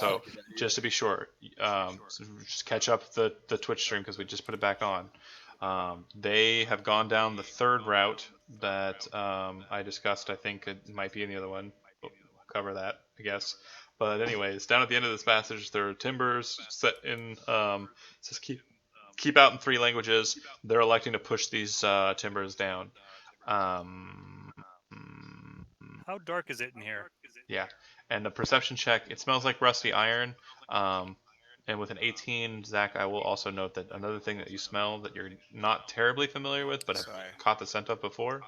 So just to be sure, so just catch up the Twitch stream because we just put it back on. They have gone down the third route that I discussed. I think it might be in the other one. We'll cover that, I guess. But anyways, down at the end of this passage, there are timbers set in. Says keep out in 3 languages. They're electing to push these timbers down. Um, How dark is it in here? yeah, and a perception check. It smells like rusty iron. And with an 18, Zach, I will also note that another thing that you smell that you're not terribly familiar with, but have Sorry. caught the scent of before,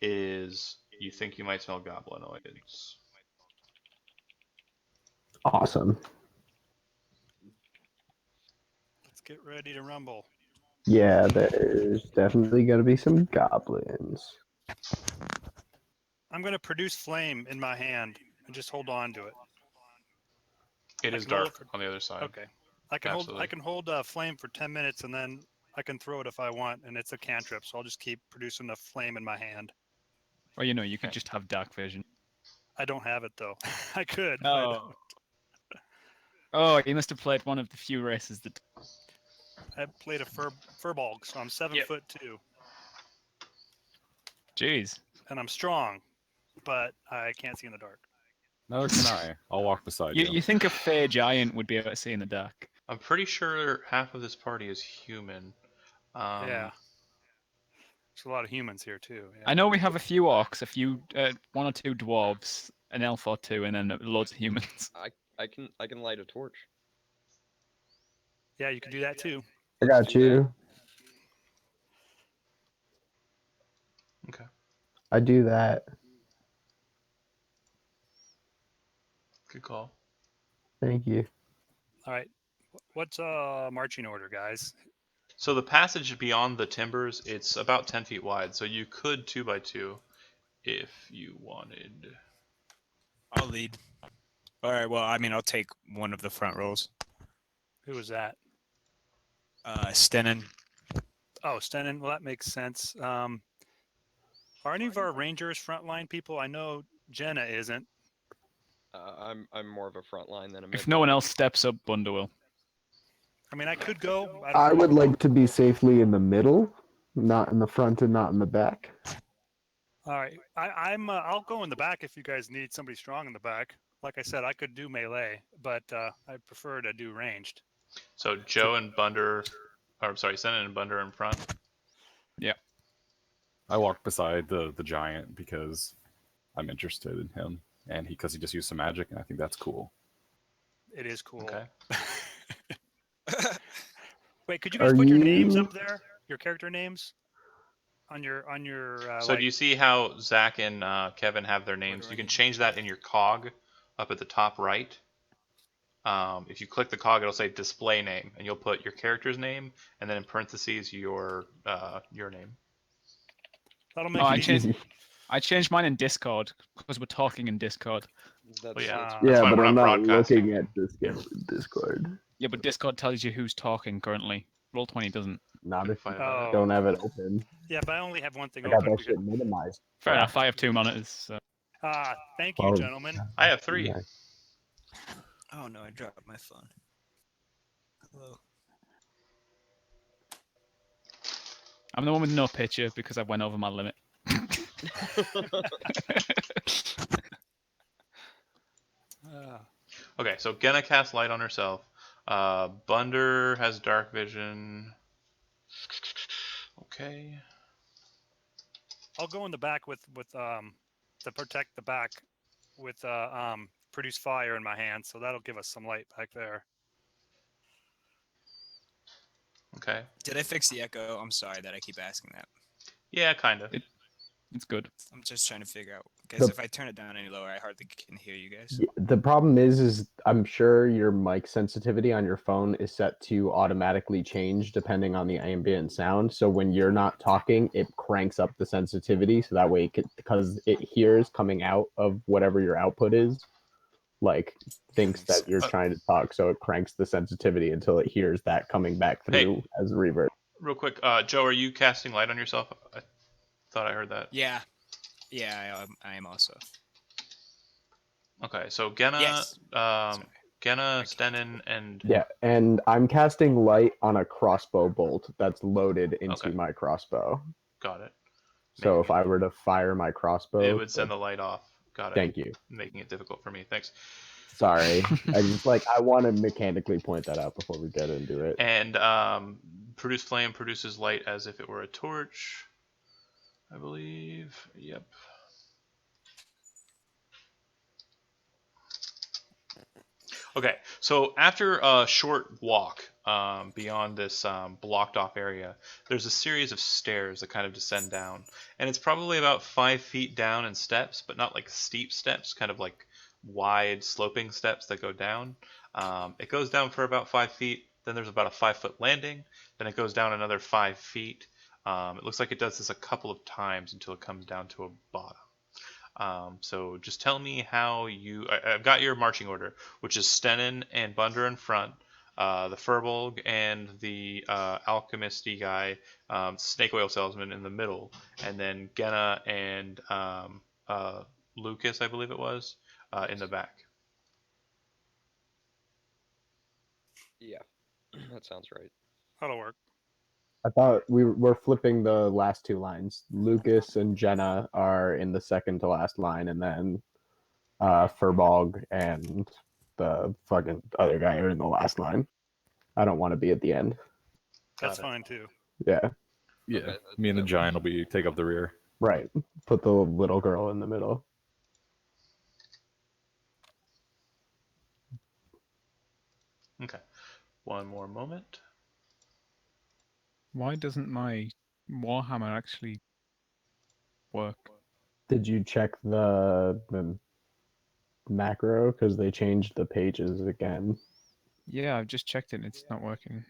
is you think you might smell goblinoids. Awesome. Let's get ready to rumble. Yeah, there's definitely going to be some goblins. I'm going to produce flame in my hand and just hold on to it. It is dark on the other side. Okay. I can hold flame for 10 minutes and then I can throw it if I want, and it's a cantrip, so I'll just keep producing the flame in my hand. Or you could just have dark vision. I don't have it though. I could. Oh. Oh, you must have played one of the few races that. I played a furbolg, so I'm 7'2". Jeez. And I'm strong, but I can't see in the dark. Neither can I. I'll walk beside you. You think a fair giant would be able to see in the dark? I'm pretty sure half of this party is human. Yeah. There's a lot of humans here too. Yeah. I know we have a few orcs, a few, 1 or 2 dwarves, an elf or 2, and then loads of humans. I can light a torch. Yeah, you can do that too. I got you. Okay. I do that. Good call. Thank you. All right. What's marching order, guys? So the passage beyond the timbers, it's about 10 feet wide, so you could 2x2 if you wanted. I'll lead. All right. Well, I mean, I'll take one of the front rows. Who was that? Stenin. Oh, Stenin. Well, that makes sense. Are any of our rangers frontline people? I know Jenna isn't. I'm more of a front line than a mid. If no one else steps up, Bunda will. I mean, I could go. I would like to be safely in the middle, not in the front and not in the back. All right. I'll go in the back if you guys need somebody strong in the back. Like I said, I could do melee, but I prefer to do ranged. So Joe and Bunder, or sorry, Senan and Bunder in front. Yeah. I walk beside the giant because I'm interested in him, and because he just used some magic, and I think that's cool. It is cool. Okay. Wait, could you guys put your names up there? Your character names on your. So do you see how Zach and Kevin have their names? You can change that in your cog up at the top right. If you click the cog, it'll say display name, and you'll put your character's name, and then in parentheses your name. That'll make it easy. I changed mine in Discord because we're talking in Discord. That's, yeah, but I'm not looking at Discord. Yeah, but Discord tells you who's talking currently. Roll20 doesn't. Not if I don't have it open. Yeah, but I only have one thing I got open. that shit minimized. Fair enough. I have 2 monitors. So. Thank you, gentlemen. I have 3. Nice. Oh no, I dropped my phone. Hello. I'm the one with no picture because I went over my limit. Okay, so Genna casts light on herself. Bunder has dark vision. Okay. I'll go in the back with to protect the back with produce fire in my hand, so that'll give us some light back there. Okay. Did I fix the echo? I'm sorry that I keep asking that. Yeah, kind of. It's good. I'm just trying to figure out because if I turn it down any lower, I hardly can hear you guys. The problem is I'm sure your mic sensitivity on your phone is set to automatically change depending on the ambient sound. So when you're not talking, it cranks up the sensitivity. So that way, because it hears coming out of whatever your output is, like thinks that you're trying to talk. So it cranks the sensitivity until it hears that coming back through as reverb. Real quick, Joe, are you casting light on yourself? I thought I heard that. Yeah, I am also. Okay, so Genna, Yes. Genna, Stenin, and Yeah, and I'm casting light on a crossbow bolt that's loaded into Okay. my crossbow. got it. So if Making I were to fire my it crossbow, would send the light off. Got it. thank you. Making it difficult for me. Thanks. Sorry, I want to mechanically point that out before we get into it. And produce flame produces light as if it were a torch, I believe. Yep. Okay, so after a short walk beyond this blocked off area, there's a series of stairs that kind of descend down. And it's probably about 5 feet down in steps, but not like steep steps, kind of like wide sloping steps that go down. It goes down for about 5 feet, then there's about a 5-foot landing, then it goes down another 5 feet. It looks like it does this a couple of times until it comes down to a bottom. So just tell me how you. I've got your marching order, which is Stenin and Bunder in front, the Furbolg and the alchemisty guy, snake oil salesman in the middle, and then Genna and Lucas, I believe it was, in the back. Yeah, that sounds right. That'll work. I thought we're flipping the last two lines. Lucas and Jenna are in the second to last line, and then Furbolg and the fucking other guy are in the last line. I don't want to be at the end. That's it. fine too. Yeah, Yeah, Okay, me and the that giant will be take up the rear. right. Put the little girl in the middle. Okay, one more moment. Why doesn't my Warhammer actually work? Did you check the macro? Because they changed the pages again. Yeah, I've just checked it. It's not working.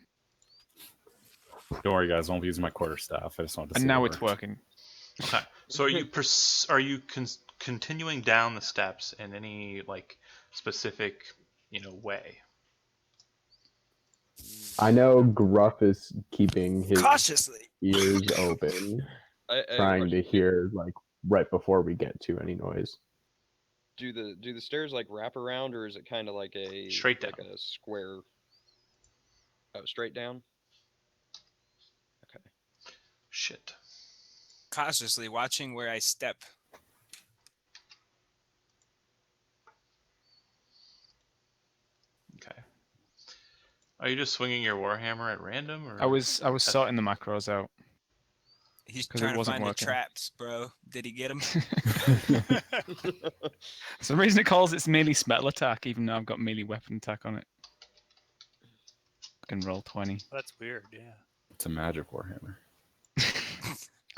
Don't worry, guys. I won't be using my quarterstaff. I just wanted to see. And now it it's worked. working. Okay, so are you continuing down the steps in any like specific way? I know Gruff is keeping his Cautiously. ears open, I have a trying to question. hear like right before we get to any noise. Do the stairs like wrap around, or is it kind of like a Straight like a square? Oh, straight down. Okay. Shit. Cautiously watching where I step. Okay. Are you just swinging your warhammer at random, or I was sorting the macros out. He's 'Cause it trying to wasn't find working. the traps, bro. Did he get them? For some reason it calls it melee spell attack, even though I've got melee weapon attack on it. I can roll 20. That's weird. Yeah. It's a magic warhammer.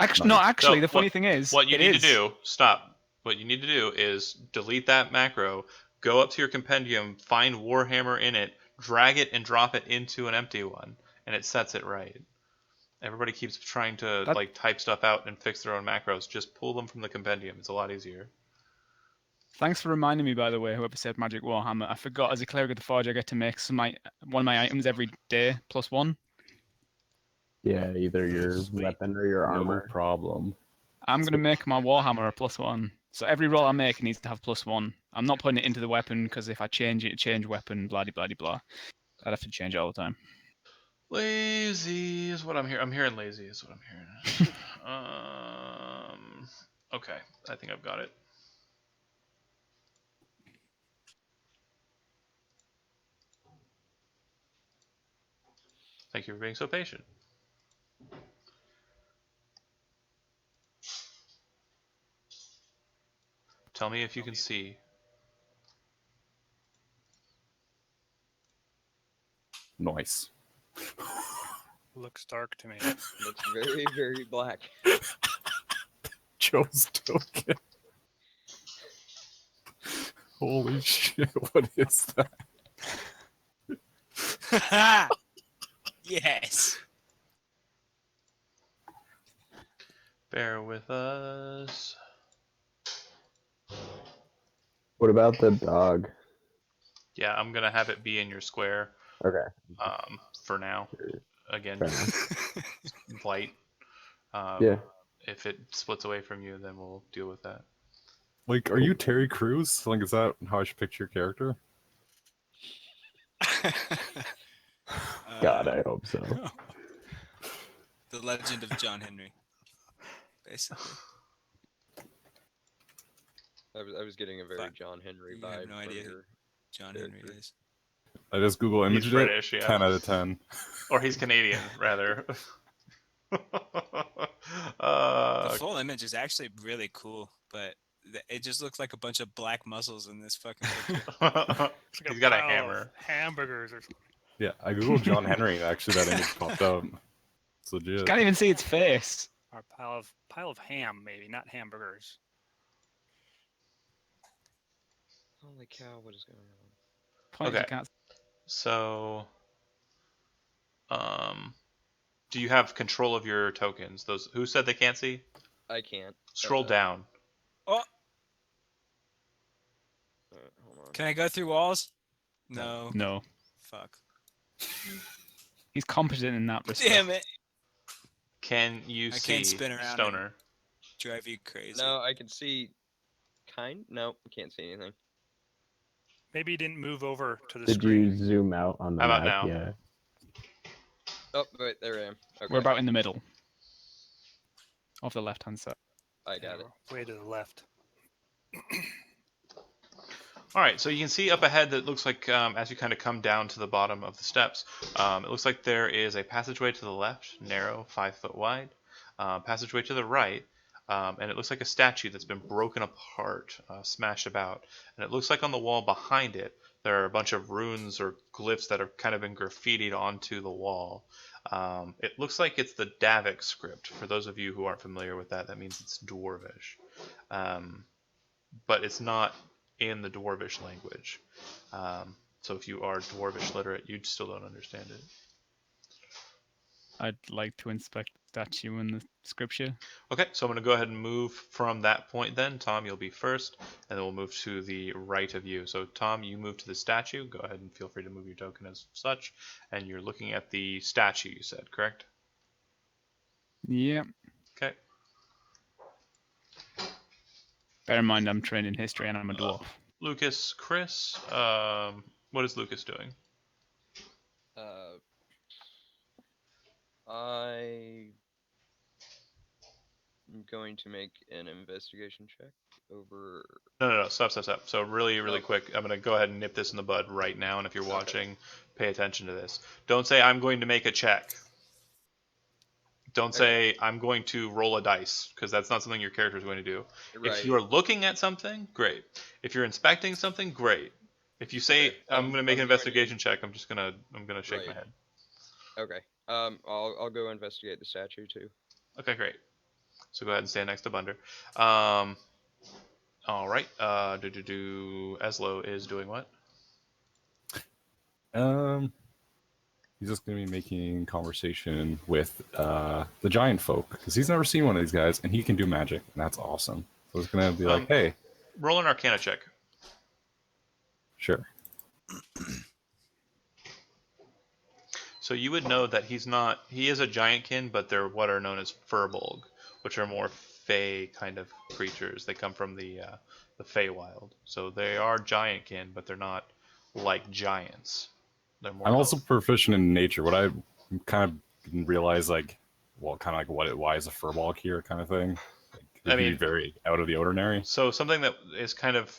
Actually, So, the funny thing is, what you it need is. to do? Stop. What you need to do is delete that macro. Go up to your compendium, find warhammer in it, drag it, and drop it into an empty one, and it sets it right. Everybody keeps trying to That- like type stuff out and fix their own macros. Just pull them from the compendium. It's a lot easier. Thanks for reminding me, by the way, whoever said Magic Warhammer. I forgot, as a cleric of the Forge, I get to make one of my items every day, +1. Yeah, either your Sweet. weapon or your No armor. problem. I'm going to make my Warhammer a +1. So every roll I make needs to have +1. I'm not putting it into the weapon, because if I change it, change weapon, blah, blah, blah. I'd have to change it all the time. Lazy is what I'm hearing. I'm hearing lazy is what I'm hearing. Okay, I think I've got it. Thank you for being so patient. Tell me if you can see. Nice. Looks dark to me. Looks very very black. Joe's token. Holy shit! What is that? Yes. Bear with us. What about the dog? Yeah, I'm gonna have it be in your square. Okay. For now. Again, Fair just light. Yeah. If it splits away from you, then we'll deal with that. Like, are you Terry Crews? Like, is that how I should picture your character? God, I hope so. The Legend of John Henry, basically. I was getting a very Fuck. John Henry You vibe have no from idea who your John Henry character. is. I just Google He's imaged British, it. yeah. 10 out of 10. Or he's Canadian, rather. The uh, full image is actually really cool, but it just looks like a bunch of black muscles in this fucking picture. It's like he's got a pile hammer. of hamburgers or something. Yeah, I googled John Henry and actually that image popped up. It's legit. Can't even see its face. Or a pile of ham, maybe, not hamburgers. Holy cow! What is going on? Point Okay. you can't. So, do you have control of your tokens? Those who said they can't see? I can't. Scroll down. Oh, Hold on. can I go through walls? No. No. Fuck. He's competent in that respect. Damn it. Can you I see can't spin around Stoner? Drive you crazy. No, I can see. No, I can't see anything. Maybe he didn't move over to the Did screen. you zoom out on the How about map? now? Yeah. Oh, wait, there I am. Okay, We're about in the middle of the left-hand side. I got it. Way to the left. All right, so you can see up ahead that looks like as you kind of come down to the bottom of the steps, it looks like there is a passageway to the left, narrow, 5 foot wide, passageway to the right, and it looks like a statue that's been broken apart, smashed about, and it looks like on the wall behind it there are a bunch of runes or glyphs that have kind of been graffitied onto the wall. It looks like it's the Davik script. For those of you who aren't familiar with that, that means it's Dwarvish, but it's not in the Dwarvish language. So if you are Dwarvish literate, you still don't understand it. I'd like to inspect the statue and the scripture. Okay, so I'm going to go ahead and move from that point then. Tom, you'll be first, and then we'll move to the right of you. So Tom, you move to the statue. Go ahead and feel free to move your token as such. And you're looking at the statue, you said, correct? Yeah. Okay. Bear in mind, I'm trained in history and I'm a dwarf. Lucas, Chris, what is Lucas doing? I'm going to make an investigation check over. No, stop. So really Oh. quick, I'm going to go ahead and nip this in the bud right now, and if you're Okay. watching, pay attention to this. Don't say, I'm going to make a check. Don't say, I'm going to roll a dice, because that's not something your character is going to do. Right. If you are looking at something, great. If you're inspecting something, great. If you say, Okay, I'm going to make an I'm going investigation check, I'm gonna shake my Right. head. Okay. I'll go investigate the statue too. Okay, great. So go ahead and stand next to Bunder. All right. Eslo is doing what? He's just gonna be making conversation with the giant folk because he's never seen one of these guys, and he can do magic, and that's awesome. So he's gonna be like, "Hey, Roll an Arcana check. sure." So you would know that he is a giantkin, but they're what are known as furbolg, which are more fey kind of creatures. They come from the Feywild. So they are giantkin, but they're not like giants. They're more I'm also elf. proficient in nature. What I kind of didn't realize, why is a furbolg here, kind of thing. I mean, very out of the ordinary. So something that is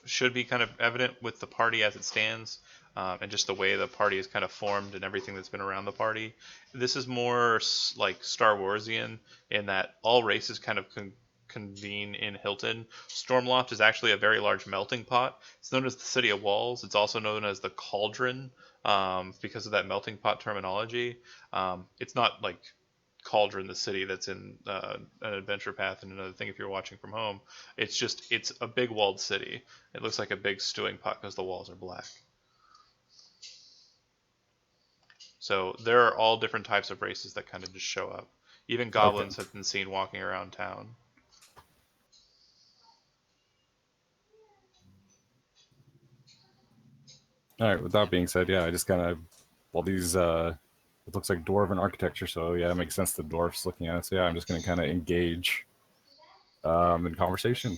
should be kind of evident with the party as it stands, and just the way the party is kind of formed and everything that's been around the party. This is more like Star Warsian in that all races kind of convene in Hilton. Stormloft is actually a very large melting pot. It's known as the City of Walls. It's also known as the Cauldron because of that melting pot terminology. It's not like Cauldron, the city that's in an adventure path, and another thing if you're watching from home. It's a big walled city. It looks like a big stewing pot because the walls are black. So there are all different types of races that kind of just show up. Even goblins have been seen walking around town. All right. With that being said, yeah, I just kind of, these it looks like dwarven architecture, so yeah, it makes sense the dwarfs looking at it. So yeah, I'm just gonna kind of engage in conversation.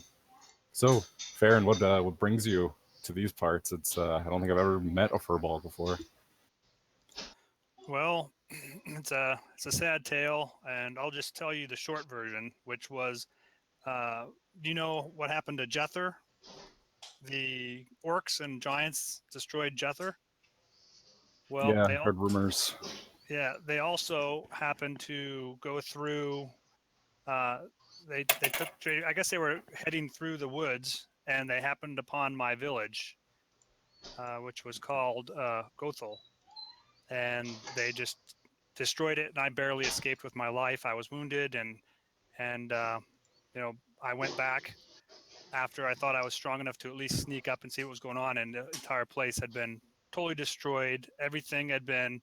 So, Farron, what brings you to these parts? It's I don't think I've ever met a furball before. Well, it's a sad tale, and I'll just tell you the short version, which was, do you know what happened to Jether? The orcs and giants destroyed Jether. Well, Yeah, heard rumors. they also happened to go through. Uh, they took. I guess they were heading through the woods, and they happened upon my village, which was called Gothel, and they just destroyed it. And I barely escaped with my life. I was wounded, and you know, I went back after I thought I was strong enough to at least sneak up and see what was going on, and the entire place had been totally destroyed. Everything had been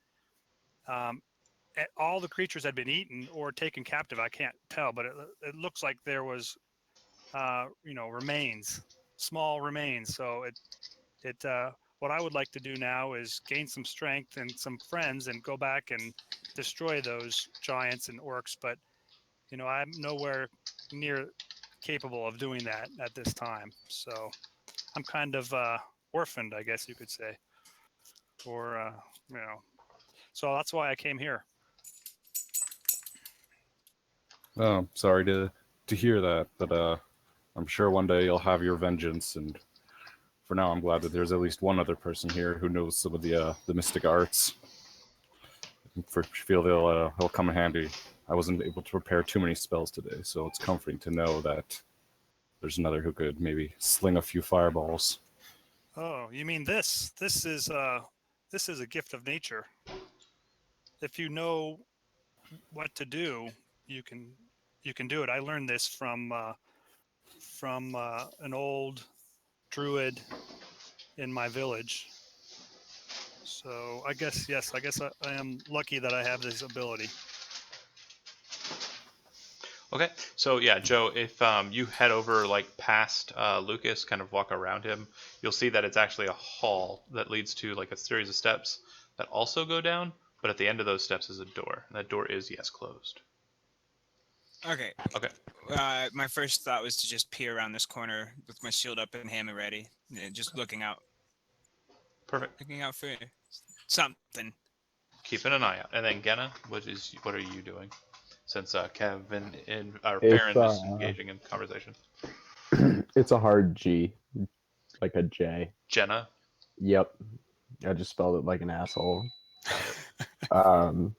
um, all the creatures had been eaten or taken captive. I can't tell, but it looks like there was, remains, small remains. So what I would like to do now is gain some strength and some friends and go back and destroy those giants and orcs. But I'm nowhere near capable of doing that at this time. So I'm kind of orphaned, I guess you could say, or you know. So that's why I came here. Oh, sorry to hear that, but I'm sure one day you'll have your vengeance. And for now, I'm glad that there's at least one other person here who knows some of the mystic arts. For feel they'll come in handy. I wasn't able to prepare too many spells today, so it's comforting to know that there's another who could maybe sling a few fireballs. Oh, you mean this? This is a gift of nature. If you know what to do, you can you can do it. I learned this from an old druid in my village. So I guess yes, I guess I am lucky that I have this ability. Okay, so yeah, Joe, if you head over like past Lucas, kind of walk around him, you'll see that it's actually a hall that leads to like a series of steps that also go down. But at the end of those steps is a door. And that door is yes closed. Okay. Okay, My first thought was to just peer around this corner with my shield up and hammer ready, just perfect. looking out for something. Keeping an eye out. And then Genna, what are you doing? Since Kevin and our If Farron is engaging in conversation. it's a hard G, like a J. Jenna, Yep, I just spelled it like an asshole. got it.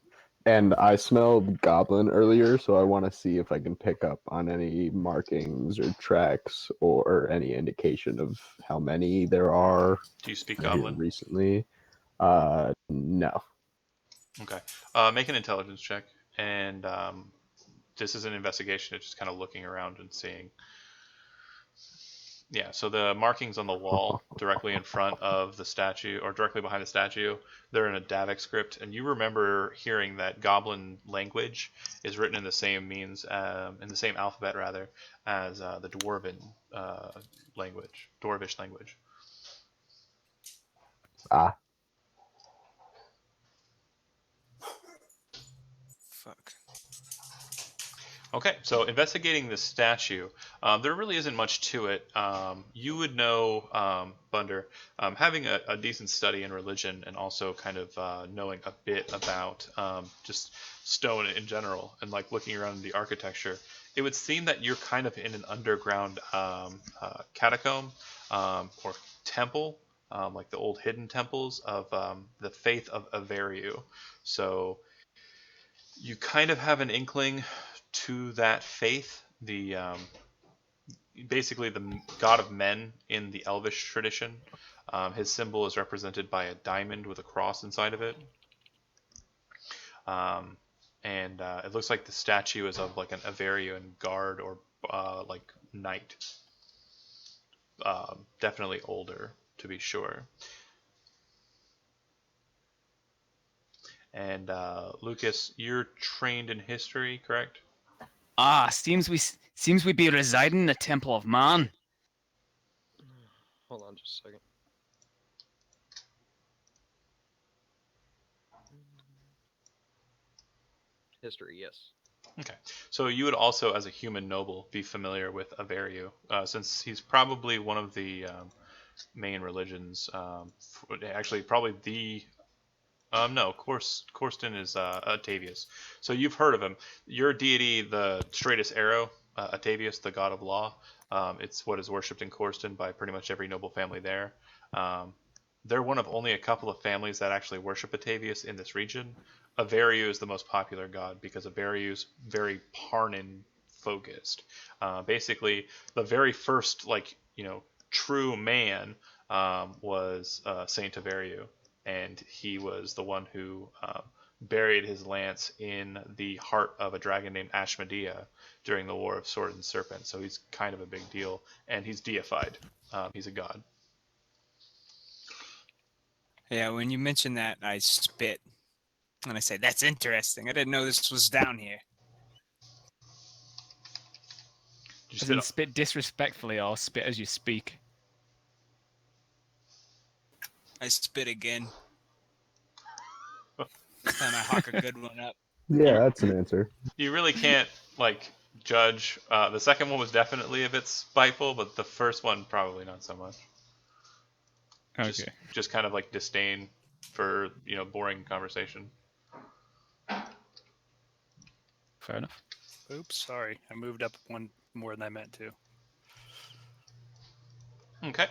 And I smelled goblin earlier, so I want to see if I can pick up on any markings or tracks or any indication of how many there are Do you speak here Goblin? recently. No. Okay. Make an intelligence check, and this is an investigation. It's just kind of looking around and seeing. Yeah, so the markings on the wall directly in front of the statue, or directly behind the statue, they're in a Davic script, and you remember hearing that Goblin language is written in the same in the same alphabet rather, as the Dwarven Dwarvish language. Ah, Fuck. Okay, so investigating this statue, there really isn't much to it. You would know, Bunder, having a decent study in religion and also kind of knowing a bit about just stone in general and like looking around the architecture, it would seem that you're kind of in an underground catacomb or temple, like the old hidden temples of the faith of Averiu. So you kind of have an inkling to that faith. The basically the god of men in the Elvish tradition. His symbol is represented by a diamond with a cross inside of it, um, and it looks like the statue is of like an Averian guard or like knight. Definitely older, to be sure. And Lucas, you're trained in history, correct? Seems we be residing in the Temple of Man. Hold on just a second. History, yes. Okay, so you would also, as a human noble, be familiar with Averiu, since he's probably one of the main religions. Actually, probably the No, Corsten is Atavius. So you've heard of him. Your deity, the straightest arrow, Atavius, the god of law. It's what is worshipped in Corsten by pretty much every noble family there. They're one of only a couple of families that actually worship Atavius in this region. Averiu is the most popular god because Averiu's very Parnan focused. Basically, the very first true man was Saint Averiu, and he was the one who buried his lance in the heart of a dragon named Ashmedea during the War of Sword and Serpent. So he's kind of a big deal, and he's deified. He's a god. Yeah, when you mentioned that, I spit. And I say, that's interesting. I didn't know this was down here. Did you As in spit? spit disrespectfully or spit as you speak. I spit again. This time I hawk a good one up. Yeah, that's an answer. You really can't judge. The second one was definitely a bit spiteful, but the first one probably not so much. Okay. Just kind of like disdain for boring conversation. Fair enough. Oops, sorry. I moved up one more than I meant to. Okay.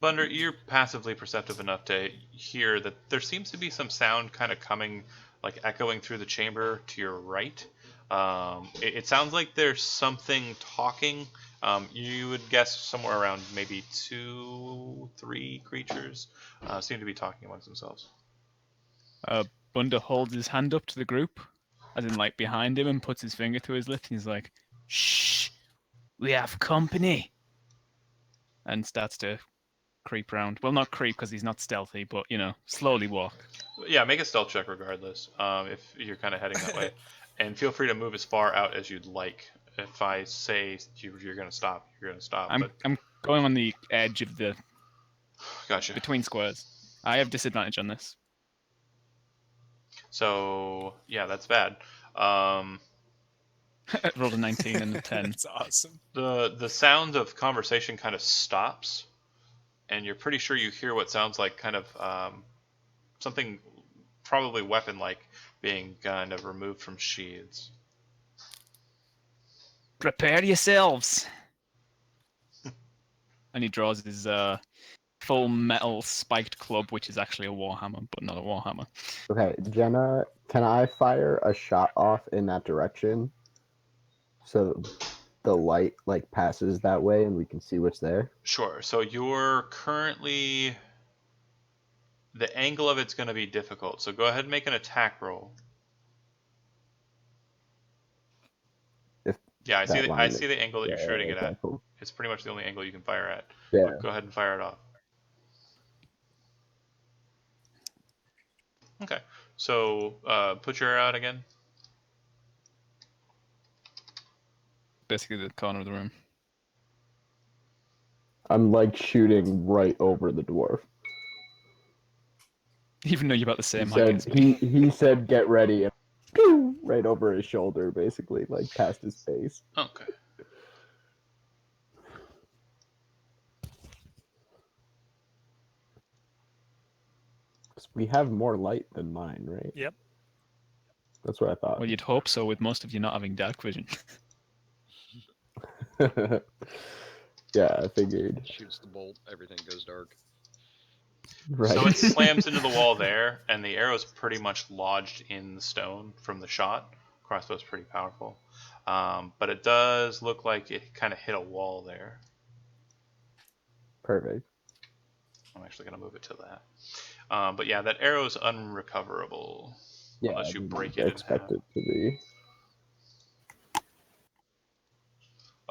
Thunder, you're passively perceptive enough to hear that there seems to be some sound kind of coming, like echoing through the chamber to your right. It sounds like there's something talking. You would guess somewhere around maybe 2-3 creatures seem to be talking amongst themselves. Bunda holds his hand up to the group, as in like behind him, and puts his finger to his lips, and he's like, "Shh, we have company," and starts to creep around. Well, not creep because he's not stealthy, but slowly walk. Yeah, make a stealth check regardless, if you're kind of heading that way. And feel free to move as far out as you'd like. If I say you're going to stop, you're going to stop. I'm going on the edge of the Gotcha. between squares. I have disadvantage on this. So, yeah, that's bad. Rolled a 19 and a 10. That's awesome. The sound of conversation kind of stops, and you're pretty sure you hear what sounds like kind of something probably weapon-like being kind of removed from sheaths. Prepare yourselves. And he draws his full metal spiked club, which is actually a warhammer, but not a warhammer. Okay, Jenna, can I fire a shot off in that direction so the light passes that way and we can see what's there? Sure. So you're currently... The angle of it's going to be difficult, so go ahead and make an attack roll. Yeah, I see the angle that you're shooting it at. Cool. It's pretty much the only angle you can fire at. Yeah. But go ahead and fire it off. Okay. So put your arrow out again. Basically the corner of the room. I'm shooting right over the dwarf. Even though you're about the He same height as said, me. he said get ready and pew, right over his shoulder, basically, past his face. Okay. We have more light than mine, right? Yep. That's what I thought. Well, you'd hope so with most of you not having dark vision. Yeah, I figured. Shoots the bolt, everything goes dark. Right. So it slams into the wall there, and the arrow's pretty much lodged in the stone from the shot. Crossbow's pretty powerful. But it does look like it kind of hit a wall there. Perfect. I'm actually going to move it to that. But yeah, that arrow's unrecoverable. Yeah, Unless you I break didn't it in expect half. it to be.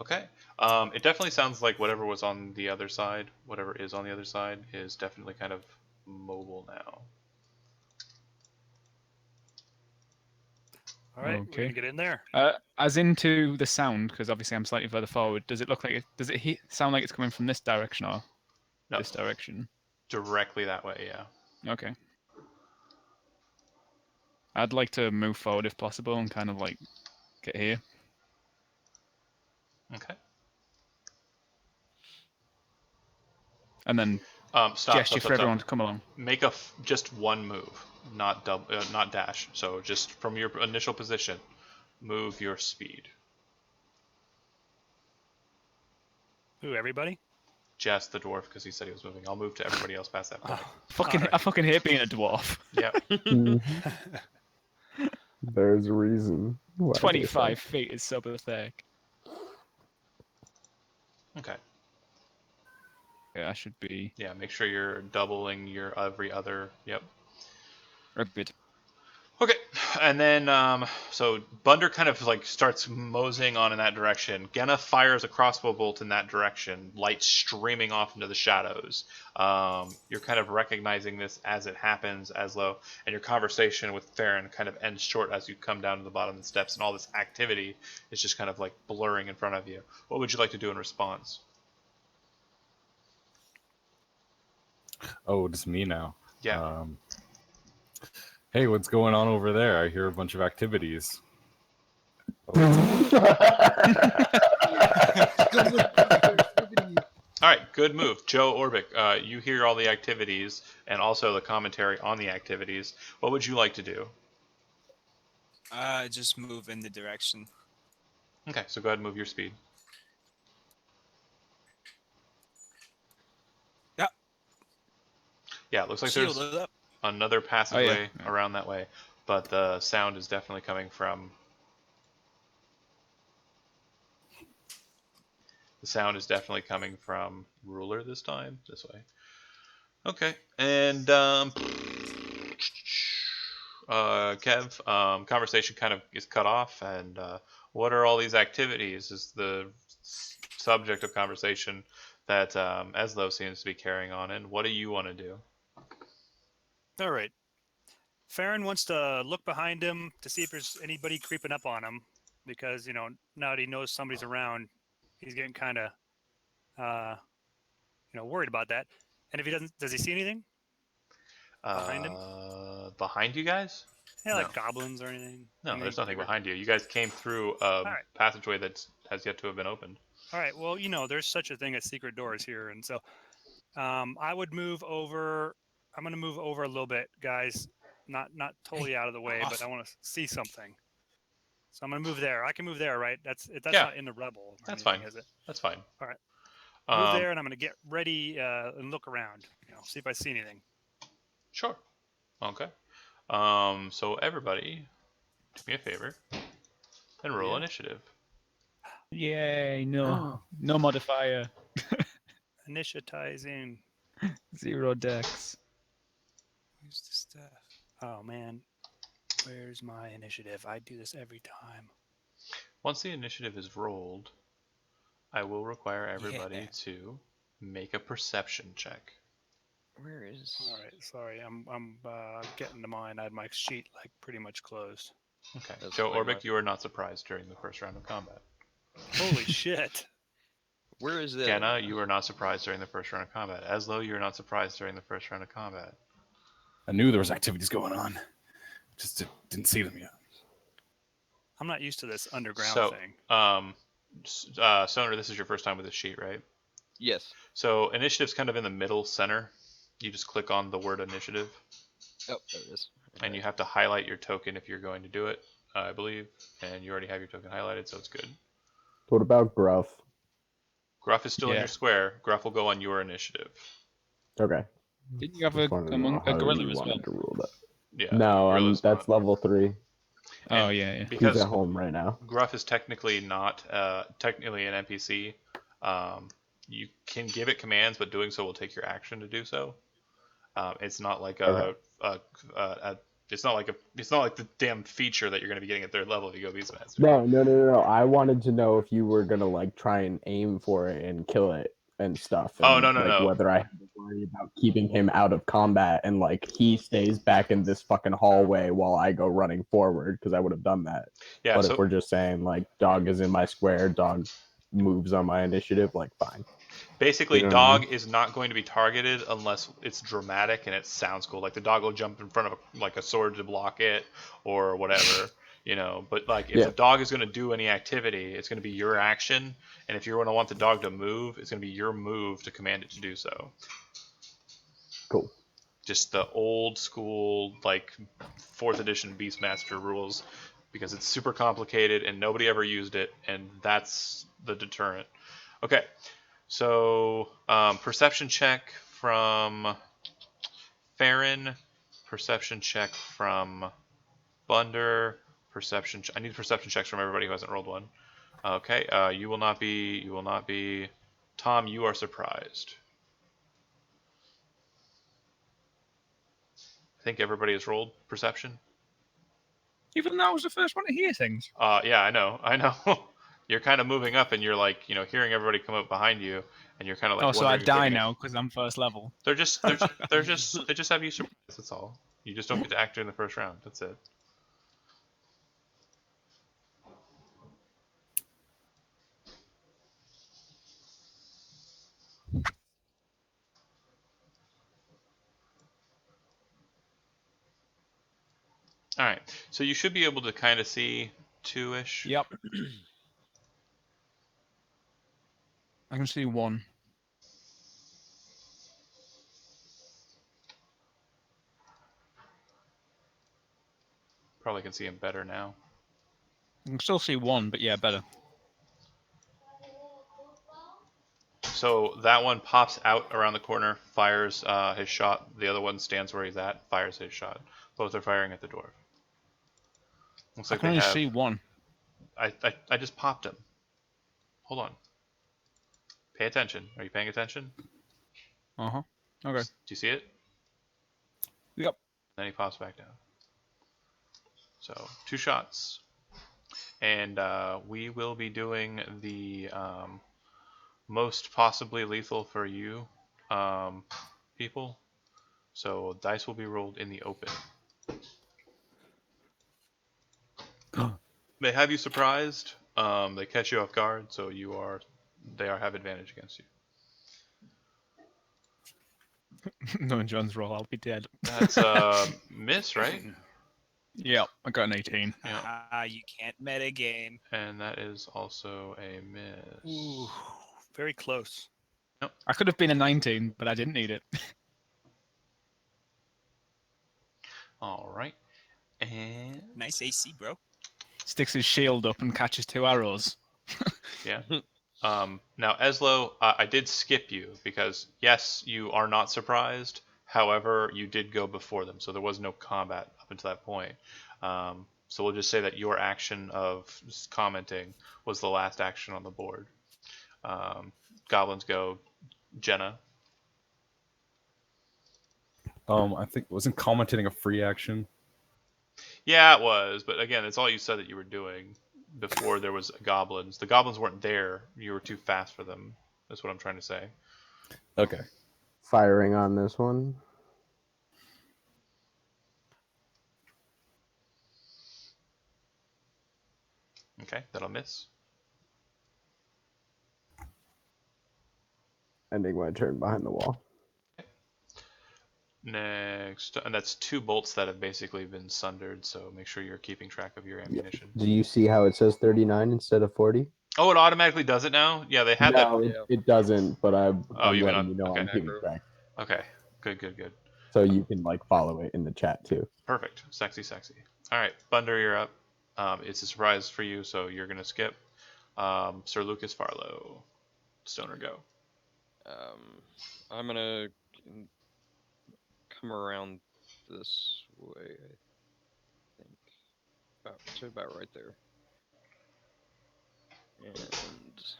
Okay. It definitely sounds like whatever was on the other side, whatever is on the other side, is definitely kind of mobile now. All right, Okay. we can get in there. As into the sound, because obviously I'm slightly further forward. Does it look like does it sound like it's coming from this direction or No, this direction? directly that way, yeah. Okay. I'd like to move forward if possible and kind of get here. Okay. And then gesture for everyone to come along. Make just one move, not not dash. So just from your initial position, move your speed. Who, everybody? Just the dwarf, because he said he was moving. I'll move to everybody else past that point. Alright. I fucking hate being a dwarf. Yeah. Mhm. There's a reason. why they 25 say- feet is so pathetic. Okay. Yeah, I should be Yeah. Make sure you're doubling your every other. Yep. a bit. Okay, and then so Bunder kind of like starts moseying on in that direction. Genna fires a crossbow bolt in that direction, light streaming off into the shadows. You're kind of recognizing this as it happens, Aslo, and your conversation with Farron kind of ends short as you come down to the bottom of the steps, and all this activity is just kind of like blurring in front of you. What would you like to do in response? Oh, it's me now. Yeah. Hey, what's going on over there? I hear a bunch of activities. All right, good move. Joe Orbic, you hear all the activities and also the commentary on the activities. What would you like to do? Just move in the direction. Okay, so go ahead and move your speed. Yep. Yeah, it looks like Shield there's it up. another passageway Yeah. around that way, but the sound is definitely coming from... The sound is definitely coming from Ruler this time, this way. Okay, and Kev, conversation kind of is cut off, and what are all these activities is the subject of conversation that Eslo seems to be carrying on in. What do you want to do? All right. Farron wants to look behind him to see if there's anybody creeping up on him, because now that he knows somebody's around, he's getting kind of worried about that. And if he doesn't, does he see anything behind him? Behind you guys? Yeah, No. like goblins or anything? No, Anything there's nothing bigger? behind you. You guys came through a right. passageway that has yet to have been opened. All right. Well, there's such a thing as secret doors here, and so I would move over. I'm going to move over a little bit, guys. Not totally out of the way, but I want to see something. So I'm going to move there. I can move there, right? That's Yeah. not in the rebel. Or That's anything, fine. is it? That's fine. All right. Move there, and I'm going to get ready and look around. See if I see anything. Sure. Okay. So everybody, do me a favor and roll Yeah. initiative. Yay, no modifier. Initiatizing. 0 dex. Where's the stuff? Oh man, where's my initiative? I do this every time. Once the initiative is rolled, I will require everybody to make a perception check. Where is? All right, sorry, I'm getting to mine. I had my sheet like pretty much closed. Okay. That's Joe fine, Orbic, Mike. you are not surprised during the first round of combat. Holy shit! Where is that? Genna, you are not surprised during the first round of combat. Aslo, you are not surprised during the first round of combat. I knew there was activities going on. Just didn't see them yet. I'm not used to this underground So, thing. Sonar, this is your first time with this sheet, right? Yes. So initiative's kind of in the middle center. You just click on the word initiative, Oh, there it is. and you have to highlight your token if you're going to do it, I believe. And you already have your token highlighted, so it's good. What about Gruff? Gruff is still in Yeah. your square. Gruff will go on your initiative. Okay. Didn't you have Just wanted to know a how gorilla you as well? wanted to rule that. Yeah. No, Gorilla's that's not- level 3. Oh, yeah. He's Because at home right now. Gruff is technically not technically an NPC. You can give it commands, but doing so will take your action to do so. It's not like it's not like the damn feature that you're going to be getting at 3rd level if you go Beastmaster. No. I wanted to know if you were gonna like try and aim for it and kill it and stuff. Oh, and, no. like, whether I have to worry about keeping him out of combat and like he stays back in this fucking hallway while I go running forward, because I would have done that. Yeah. But So if we're just saying like dog is in my square, dog moves on my initiative, like fine. basically, You know what I dog is not going to be targeted unless it's dramatic and it sounds cool. Like the dog will jump in front of a sword to block it or whatever, But like if the dog is going to do any activity, it's going to be your action, and if you're going to want the dog to move, it's going to be your move to command it to do so. Cool. Just the old school, like 4th edition Beastmaster rules, because it's super complicated and nobody ever used it, and that's the deterrent. Okay, so perception check from Farron, perception check from Bunder, perception. I need perception checks from everybody who hasn't rolled one. Okay, you will not be. You will not be. Tom, you are surprised. I think everybody has rolled perception. Even though I was the first one to hear things. Yeah, I know. I know. You're kind of moving up, and you're like, hearing everybody come up behind you, and you're kind of like. Oh, so I wondering if they're die gonna- now because I'm first level. They just have you surprised. That's all. You just don't get to act during the first round. That's it. All right. So you should be able to kind of see 2-ish. Yep. I can see 1. Probably can see him better now. I can still see 1, but yeah, better. So that one pops out around the corner, fires his shot. The other one stands where he's at, fires his shot. Both are firing at the dwarf. Looks I like can they only have. see 1. I just popped him. Hold on. Pay attention. Are you paying attention? Uh-huh. Okay. Do you see it? Yep. Then he pops back down. So 2 shots, and we will be doing the most possibly lethal for you people. So dice will be rolled in the open. They have you surprised. They catch you off guard, so they have advantage against you. Knowing John's roll, I'll be dead. That's miss, right? Yep, I got an 18. Yeah. Ah, you can't metagame. And that is also a miss. Ooh, very close. I could have been a 19, but I didn't need it. All right. And Nice AC, bro. Sticks his shield up and catches 2 arrows. yeah. Now, Eslo, I did skip you because, yes, you are not surprised. However, you did go before them, so there was no combat up until that point. So we'll just say that your action of commenting was the last action on the board. Goblins go. Jenna. I think wasn't commentating a free action. Yeah, it was, but again, it's all you said that you were doing before there was goblins. The goblins weren't there. You were too fast for them. That's what I'm trying to say. Okay. Firing on this one. Okay, that'll miss. Ending my turn behind the wall. Next, and that's 2 bolts that have basically been sundered, so make sure you're keeping track of your ammunition. Do you see how it says 39 instead of 40? Oh, it automatically does it now? Yeah, they had No, Yeah. it doesn't, but I'm you mean letting on- you know okay. I'm keeping Macro. track. that. Okay, good. So you can follow it in the chat too. Perfect. Sexy. All right, Bunder, you're up. It's a surprise for you, so you're going to skip. Sir Lucas Farlow. Stoner, go. I'm gonna come around this way. I think about right there. And let's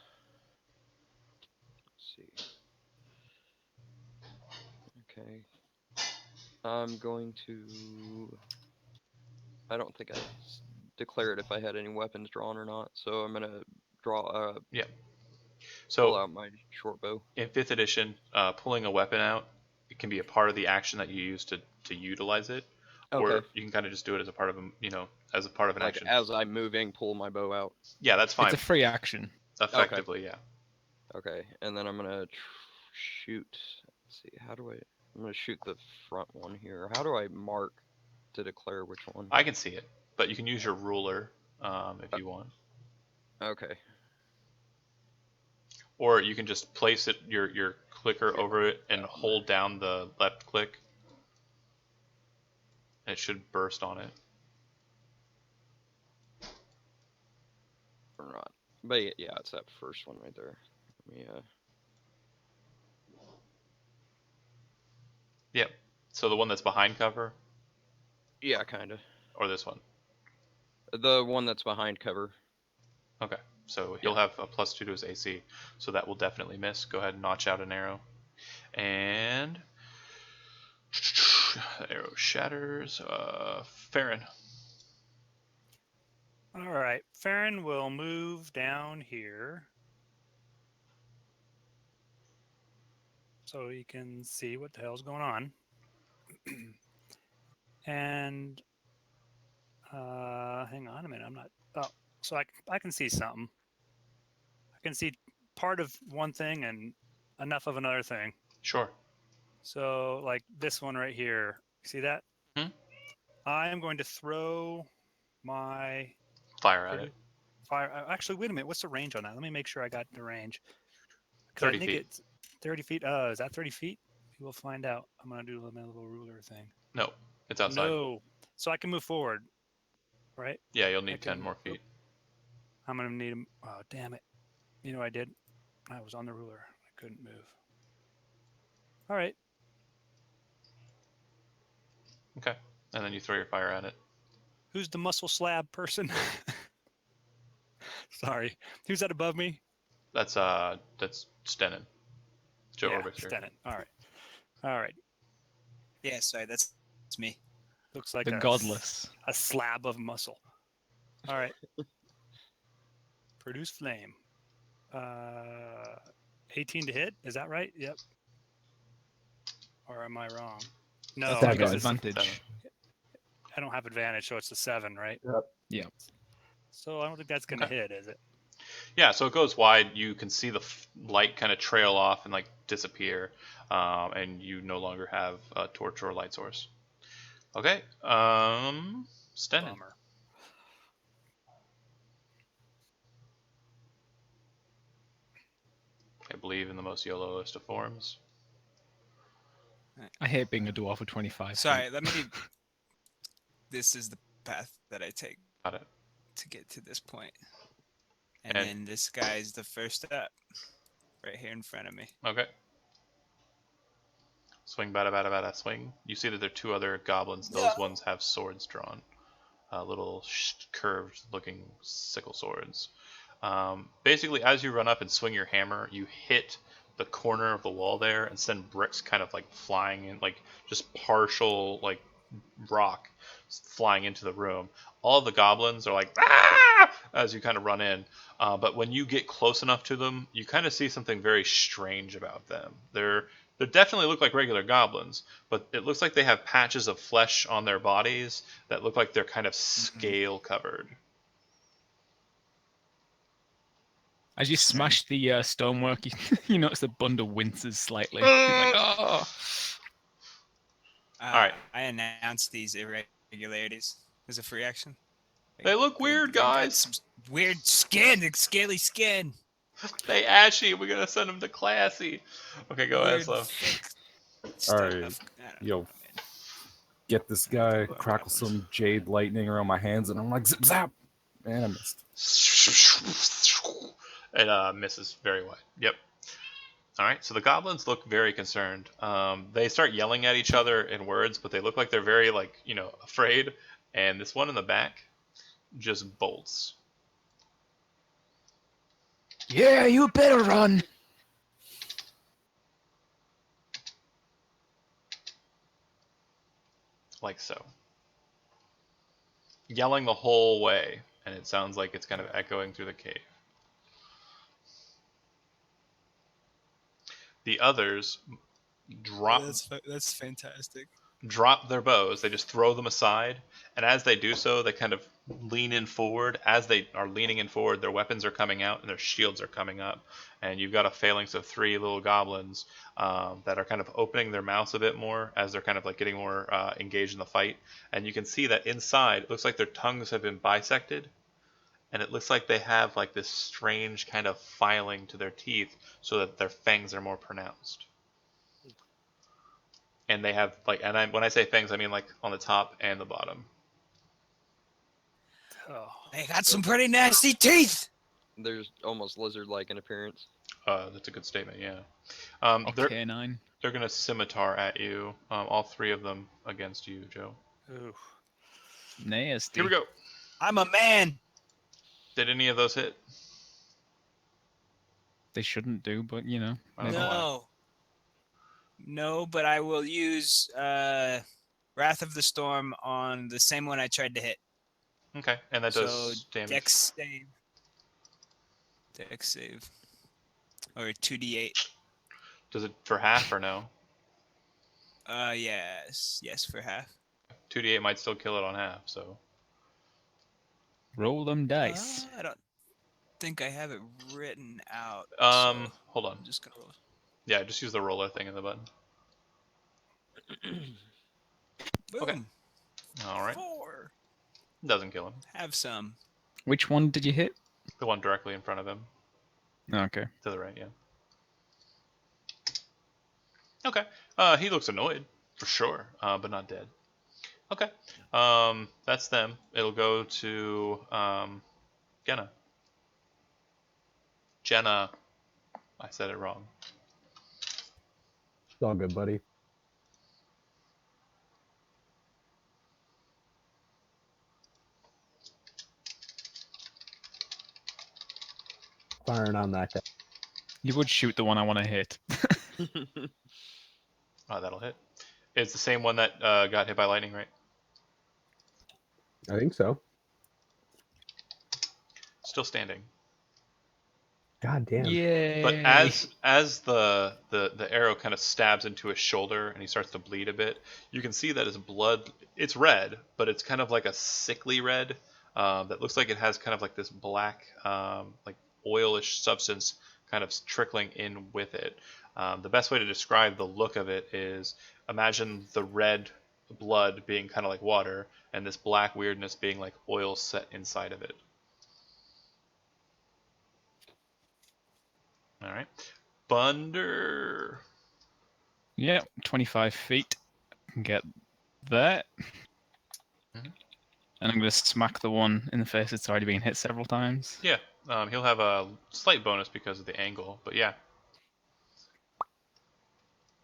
see. Okay. I'm going to. I don't think I declared if I had any weapons drawn or not, so I'm gonna draw. Pull So out my short bow. in 5th edition, pulling a weapon out, it can be a part of the action that you use to utilize it, or Okay. you can kind of just do it as a part of as a part of an Like action. as I'm moving, pull my bow out. Yeah, that's fine. It's a free action. Effectively, yeah. Okay, and then I'm gonna shoot. Let's see, how do I? I'm gonna shoot the front one here. How do I mark to declare which one? I can see it, but you can use your ruler if you want. Okay. Or you can just place it your clicker over it and hold down the left click. And it should burst on it. Or not. But yeah, it's that first one right there. Yeah. Yep. So the one that's behind cover, Yeah, kind of. or this one. The one that's behind cover. Okay. So he'll have a +2 to his AC, so that will definitely miss. Go ahead and notch out an arrow, and the arrow shatters. Farron. All right. Farron will move down here so he can see what the hell's going on. And hang on a minute. I'm not. Oh, so I can see something. I can see part of one thing and enough of another thing. Sure. So like this one right here. See that? Hmm? I am going to throw my Fire at it. fire. Actually, wait a minute. What's the range on that? Let me make sure I got the range. 30 I think feet. it's 30 feet. Is that 30 feet? We will find out. I'm going to do my little ruler thing. No, it's outside. No. So I can move forward, right? Yeah, you'll need I can- 10 more feet. I'm going to need them. Oh, damn it. You know what I did? I was on the ruler. I couldn't move. All right. Okay. And then you throw your fire at it. Who's the muscle slab person? Sorry. Who's that above me? That's Stenin. Joe yeah, Orbix here. Stenin. All right. All right. Yeah, sorry, that's me. Looks like The godless. a slab of muscle. All right. Produce flame. 18 to hit. Is that right? Yep. Or am I wrong? No, That's I you got guess it's- advantage. I don't have advantage, so it's a 7, right? Yep. Yeah. So I don't think that's going to Okay. hit, is it? Yeah, so it goes wide. You can see the light kind of trail off and like disappear, and you no longer have a torch or a light source. Okay, Stenin. Bummer. I believe in the most YOLOist of forms. I hate being a dwarf with 25 feet. Sorry, let me. This is the path that I take Got it. to get to this point. And And- then this guy's the first step right here in front of me. Okay. Swing, bada, bada, bada, swing. You see that there are 2 other goblins. Those ones have swords drawn. Little curved looking sickle swords. Basically, as you run up and swing your hammer, you hit the corner of the wall there and send bricks kind of like flying in, like just partial like rock flying into the room. All of the goblins are like, ah! As you kind of run in. But when you get close enough to them, you kind of see something very strange about them. They definitely look like regular goblins, but it looks like they have patches of flesh on their bodies that look like they're kind of scale covered. As you smash the stonework, you notice the bundle winces slightly. He's like, oh. Alright. I announced these irregularities as a free action. They look weird, They got guys. some weird skin, like scaly skin. They ashy. We're gonna send them to classy. Okay, go ahead, Weird, Slow. thick Alright, stuff. I don't know, yo. man. Get this guy, crackle some jade lightning around my hands, and I'm like, zip zap! And I missed. It misses very wide. Yep. All right. So the goblins look very concerned. They start yelling at each other in words, but they look like they're very afraid. And this one in the back just bolts. Yeah, you better run. Like so. Yelling the whole way, and it sounds like it's kind of echoing through the cave. The others That's fantastic. drop their bows. They just throw them aside, and as they do so, they kind of lean in forward. As they are leaning in forward, their weapons are coming out and their shields are coming up, and you've got a phalanx of 3 little goblins that are kind of opening their mouths a bit more as they're kind of like getting more engaged in the fight. And you can see that inside, it looks like their tongues have been bisected, and it looks like they have like this strange kind of filing to their teeth so that their fangs are more pronounced. And they have like, when I say fangs, I mean like on the top and the bottom. Oh, They got some pretty nasty teeth. There's almost lizard-like in appearance. That's a good statement. Yeah. Okay, 9. They're gonna scimitar at you. All 3 of them against you, Joe. ooh. Nasty. Here we go. I'm a man. Did any of those hit? They shouldn't do, but you know. I don't know why. No, but I will use Wrath of the Storm on the same one I tried to hit. Okay, and that So does damage. Dex save. Or 2d8. Does it for half or no? Yes, for half. 2d8 might still kill it on half. So Roll them dice. I don't think I have it written out. hold on. I'm just gonna roll. Yeah, just use the roller thing in the button. Boom. Okay. All right. 4. Doesn't kill him. Have some. Which one did you hit? The one directly in front of him, Okay. to the right. Yeah. Okay. He looks annoyed for sure, but not dead. Okay. That's them. It'll go to Jenna. Jenna. I said it wrong. It's all good, buddy. Firing on that guy. You would shoot the one I want to hit. Oh, that'll hit. It's the same one that got hit by lightning, right? I think so. Still standing. God damn. Yay. But as the arrow kind of stabs into his shoulder and he starts to bleed a bit, you can see that his blood, it's red, but it's kind of like a sickly red that looks like it has kind of like this black, like oilish substance kind of trickling in with it. The best way to describe the look of it is imagine the red blood being kind of like water and this black weirdness being like oil set inside of it. All right. Bunder. Yeah, 25 feet. Can get that. Mhm. And I'm going to smack the one in the face that's already been hit several times. Yeah. He'll have a slight bonus because of the angle, but yeah.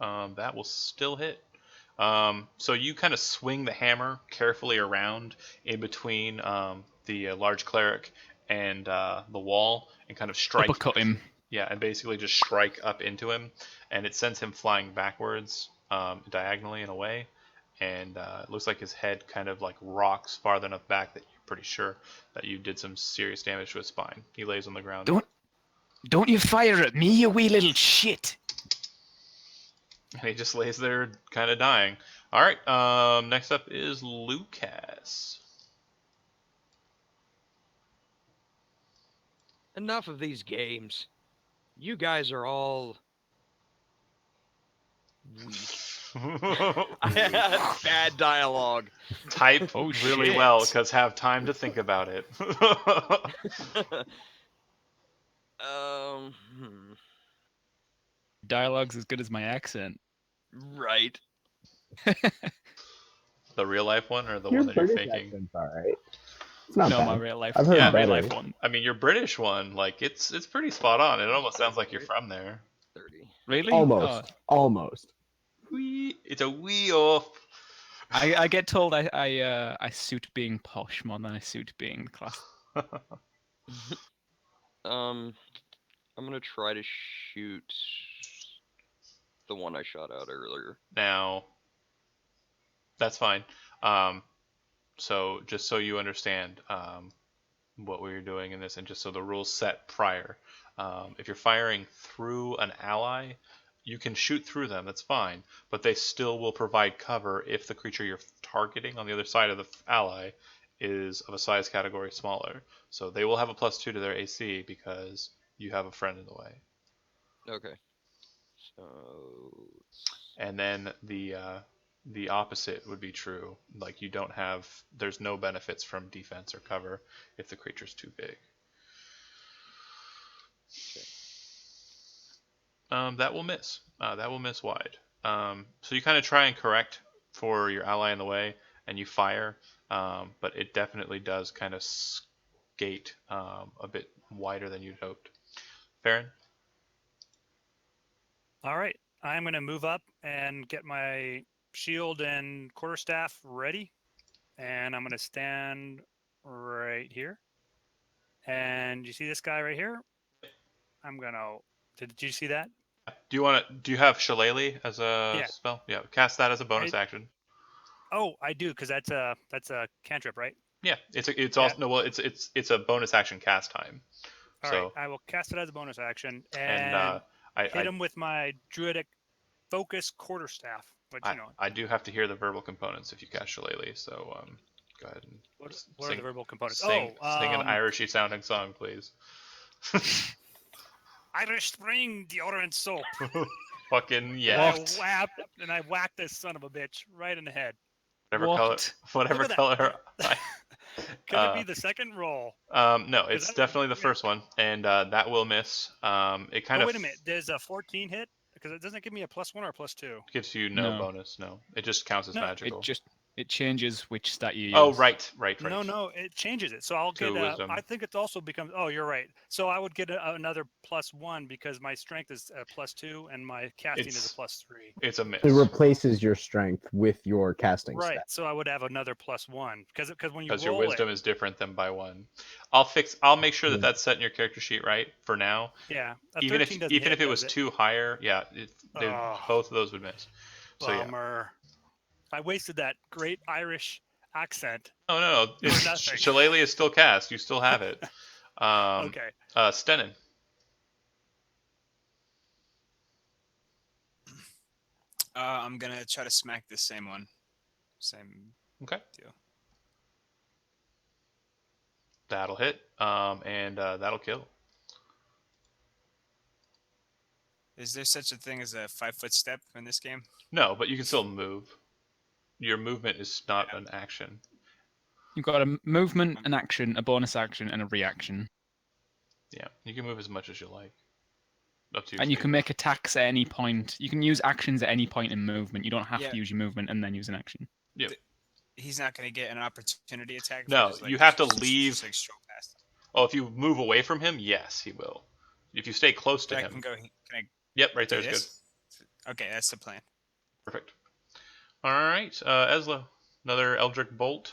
That will still hit. So you kind of swing the hammer carefully around in between the large cleric and the wall and kind of strike. Uppercut him. Yeah, and basically just strike up into him, and it sends him flying backwards, diagonally in a way, and it looks like his head kind of like rocks farther enough back that you're pretty sure that you did some serious damage to his spine. He lays on the ground. Don't you fire at me, you wee little shit. And he just lays there kind of dying. All right, next up is Lucas. Enough of these games. You guys are all weak. I had bad dialogue. Type Oh, really shit. well, because have time to think about it. Hmm. Dialogue's as good as my accent. Right. The real life one or the Your one that you're British faking? accent's alright. It's not No, bad. my real life. I've heard yeah, better. real life one. I mean, your British one, like it's pretty spot on. It almost sounds like you're from there. 30. Really? Almost. Almost. Wee, it's a wee off. I get told I suit being posh more than I suit being class. I'm gonna try to shoot the one I shot out earlier. Now, that's fine. So just so you understand what we were doing in this, and just so the rules set prior, if you're firing through an ally, you can shoot through them. That's fine, but they still will provide cover if the creature you're targeting on the other side of the ally is of a size category smaller. So they will have a +2 to their AC because you have a friend in the way. Okay. So And then the opposite would be true. Like there's no benefits from defense or cover if the creature's too big. That will miss. That will miss wide. So you kind of try and correct for your ally in the way, and you fire, but it definitely does kind of skate a bit wider than you'd hoped. Farron? All right. I'm going to move up and get my shield and quarterstaff ready. And I'm going to stand right here. And you see this guy right here? I'm going to... Did you see that? Do you have Shillelagh as a Yeah. spell? Yeah, cast that as a bonus action. Oh, I do, because that's a cantrip, right? Yeah, it's Yeah. also no, well, it's a bonus action cast time. All So right, I will cast it as a bonus action and hit him with my druidic focus quarterstaff. But I do have to hear the verbal components if you cast Shillelagh. So go ahead and what are the verbal components? Sing an Irishy sounding song, please. Irish Spring deodorant soap. Fucking yeah. And I whacked this son of a bitch right in the head. Whatever color. Could it be the second roll? No, it's definitely the first one, and that will miss. It kind of. Wait a minute. There's a 14 hit because it doesn't give me a +1 or a +2. Gives you no bonus. No, it just counts as magical. It changes which stat you use. Oh, right. No, it changes it. So I'll get. I think it also becomes. Oh, you're right. So I would get another +1 because my strength is a +2 and my casting is a +3. It's a miss. It replaces your strength with your casting right. stat. So I would have another +1 because when you roll your wisdom is different than by 1. I'll make sure that that's set in your character sheet right for now. Yeah. Even if it was 2 higher, yeah, both of those would miss. So bummer. I wasted that great Irish accent. Oh no, Shillelagh is still cast. You still have it. Okay. Stenin. I'm gonna try to smack the same one. Same. Okay. Deal. That'll hit. And that'll kill. Is there such a thing as a 5-foot step in this game? No, but you can still move. Your movement is not an action. You've got a movement, an action, a bonus action, and a reaction. Yeah, you can move as much as you like. Up to you. And you can make attacks at any point. You can use actions at any point in movement. You don't have to use your movement and then use an action. Yep. He's not going to get an opportunity attack? No, you have to leave. Stroke past him. Oh, if you move away from him, yes, he will. If you stay close to him. Can I Yep, right there is good. Okay, that's the plan. Perfect. All right, Esla, another Eldritch Bolt.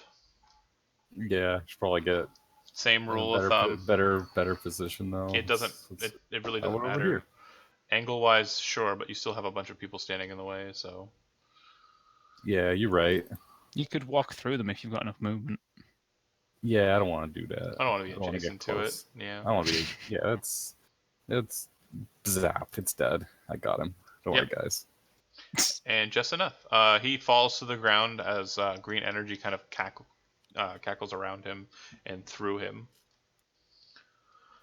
Yeah, should probably get same rule of thumb. Better position though. It doesn't. It really doesn't matter. Angle wise, sure, but you still have a bunch of people standing in the way. So. Yeah, you're right. You could walk through them if you've got enough movement. Yeah, I don't want to do that. I don't want to be adjacent to it. Yeah. I want to be. Yeah, it's zap. It's dead. I got him. Don't worry, guys. And just enough. He falls to the ground as green energy kind of cackles around him and through him.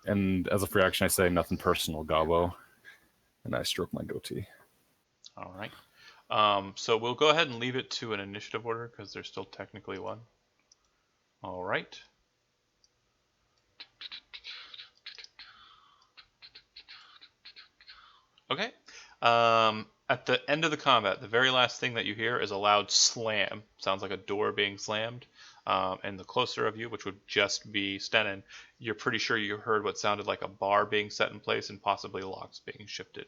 And as a free action, I say nothing personal, Gabo. And I stroke my goatee. All right. So we'll go ahead and leave it to an initiative order because there's still technically one. All right. Okay. At the end of the combat, the very last thing that you hear is a loud slam. Sounds like a door being slammed. And the closer of you, which would just be Stenin, you're pretty sure you heard what sounded like a bar being set in place and possibly locks being shifted.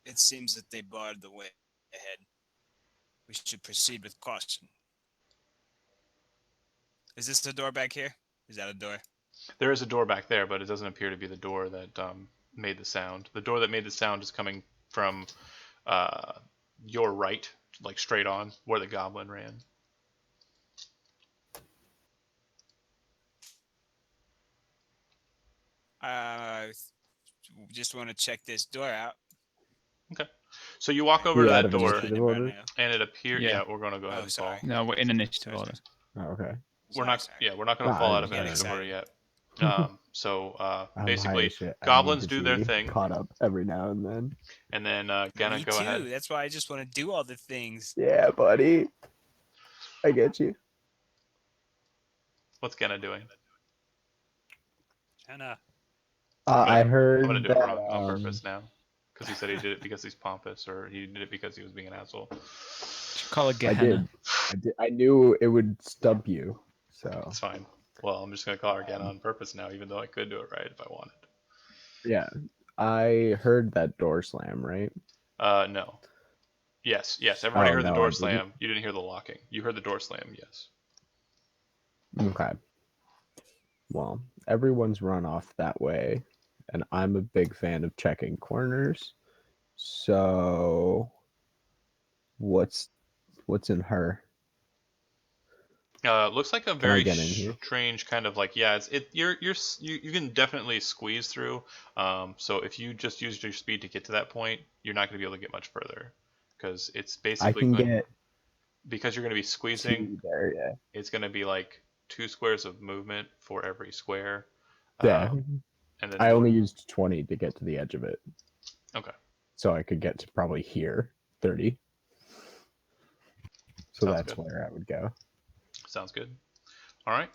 It seems that they barred the way ahead. We should proceed with caution. Is this the door back here? Is that a door? There is a door back there, but it doesn't appear to be the door that made the sound. The door that made the sound is coming from your right, like straight on, where the goblin ran. Just want to check this door out. Okay. So you walk over to that door, and it appears. Yeah, we're going to go ahead and fall. No, we're in initiative order. Oh, okay. We're not going to fall out of initiative order yet. So I'm high basically, as shit. I need goblins to do their be thing, caught up every now and then. and then Genna, Me go too. ahead. That's why I just want to do all the things. Yeah, buddy. I get you. What's Genna doing? Jenna. I heard I'm gonna do it that, wrong on purpose now, because he said he did it because he's pompous, or he did it because he was being an asshole. Call it I Gehenna. did. I knew it would stump you. So It's fine. Well, I'm just gonna call her Genna on purpose now, even though I could do it right if I wanted. yeah, I heard that door slam, right? No. Yes. Everybody Oh, heard the no, I door didn't. slam. You didn't hear the locking. You heard the door slam. Yes. Okay. Well, everyone's run off that way, and I'm a big fan of checking corners. So, what's in her? Looks like a Can I very get in here? strange kind of like, yeah. You can definitely squeeze through. So if you just use your speed to get to that point, you're not going to be able to get much further, because it's I basically can going, get because you're going to be squeezing. to there. Yeah. It's going to be like 2 squares of movement for every square. Yeah. And then I only used 20 to get to the edge of it, okay. so I could get to probably here, 30. So Sounds that's good. where I would go. Sounds good. All right.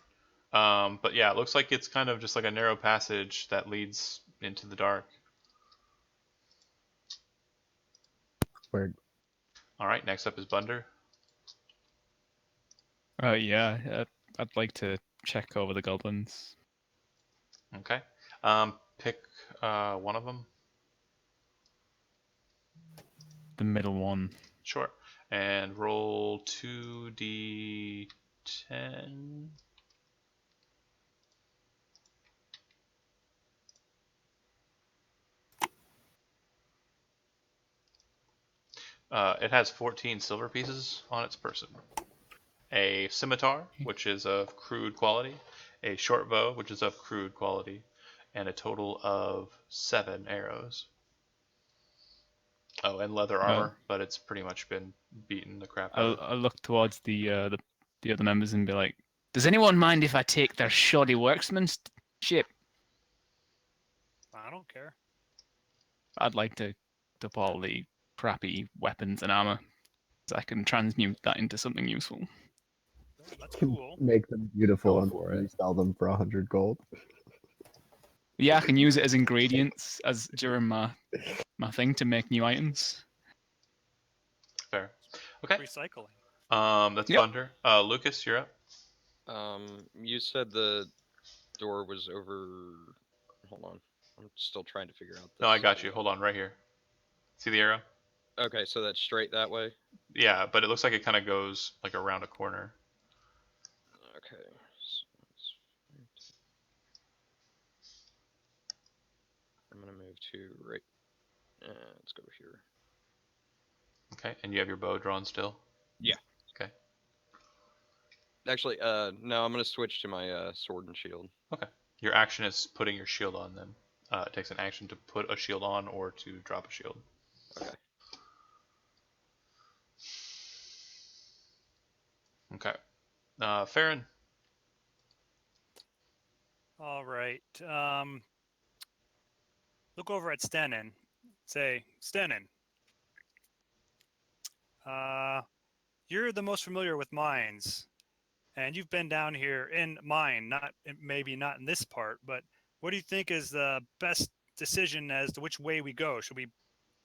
But yeah, it looks like it's kind of just like a narrow passage that leads into the dark. Where All right. Next up is Bunder. Yeah, I'd like to check over the goblins. Okay. Pick one of them. The middle one. Sure. And roll 2d10. It has 14 silver pieces on its person. A scimitar, which is of crude quality. A short bow, which is of crude quality. And a total of 7 arrows. Oh, and leather armor, but it's pretty much been beaten the crap out of. I'll look towards the other members and be like, "Does anyone mind if I take their shoddy workmanship? I don't care. I'd like to up all the crappy weapons and armor, so I can transmute that into something useful." That's can cool. make them beautiful Go and for it. resell them for 100 gold. Yeah, I can use it as ingredients as during my thing to make new items. Fair. Okay. Recycling. That's Yep. Bunder. Lucas, you're up. You said the door was over. Hold on, I'm still trying to figure out this. No, I got you. Hold on, right here. See the arrow? Okay, so that's straight that way. Yeah, but it looks like it kind of goes like around a corner. Okay. I'm gonna move to right. Let's go here. Okay, and you have your bow drawn still? Yeah. Okay. Actually, no, I'm gonna switch to my sword and shield. Okay. Your action is putting your shield on then. It takes an action to put a shield on or to drop a shield. Okay. Okay. Farron. All right. Look over at Stenin. Say, Stenin. You're the most familiar with mines, and you've been down here in mine. Maybe not in this part, but what do you think is the best decision as to which way we go? Should we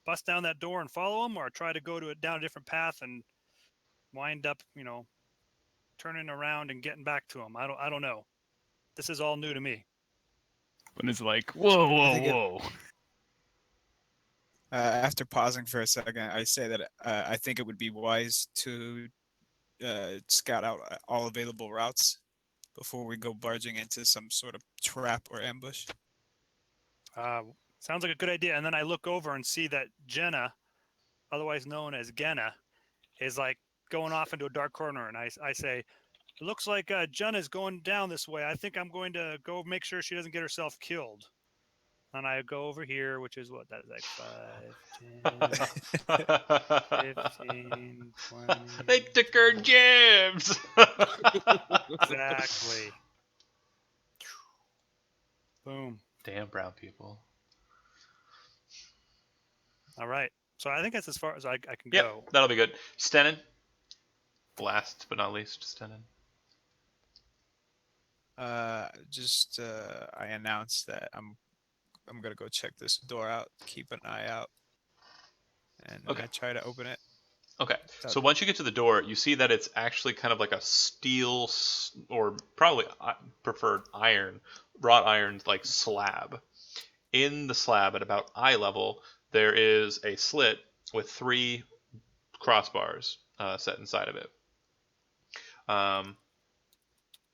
bust down that door and follow them, or try to go down a different path and wind up, turning around and getting back to them? I don't know. This is all new to me. And it's like, whoa, I think whoa. After pausing for a second, I say that I think it would be wise to scout out all available routes before we go barging into some sort of trap or ambush. Sounds like a good idea. And then I look over and see that Jenna, otherwise known as Genna, is like going off into a dark corner. And I say, it looks like Jenna's going down this way. I think I'm going to go make sure she doesn't get herself killed. And I go over here, which is what? That is like 5, 10, 15, 20. They took her gems! Exactly. Boom. Damn brown people. All right. So I think that's as far as I can Yep, go. that'll be good. Stenin. Last but not least, Stenin. I announced that I'm gonna go check this door out, keep an eye out, and Okay. I try to open it. Okay, That- so once you get to the door, you see that it's actually kind of like a steel or probably preferred iron, wrought iron like slab. In the slab at about eye level, there is a slit with 3 crossbars set inside of it.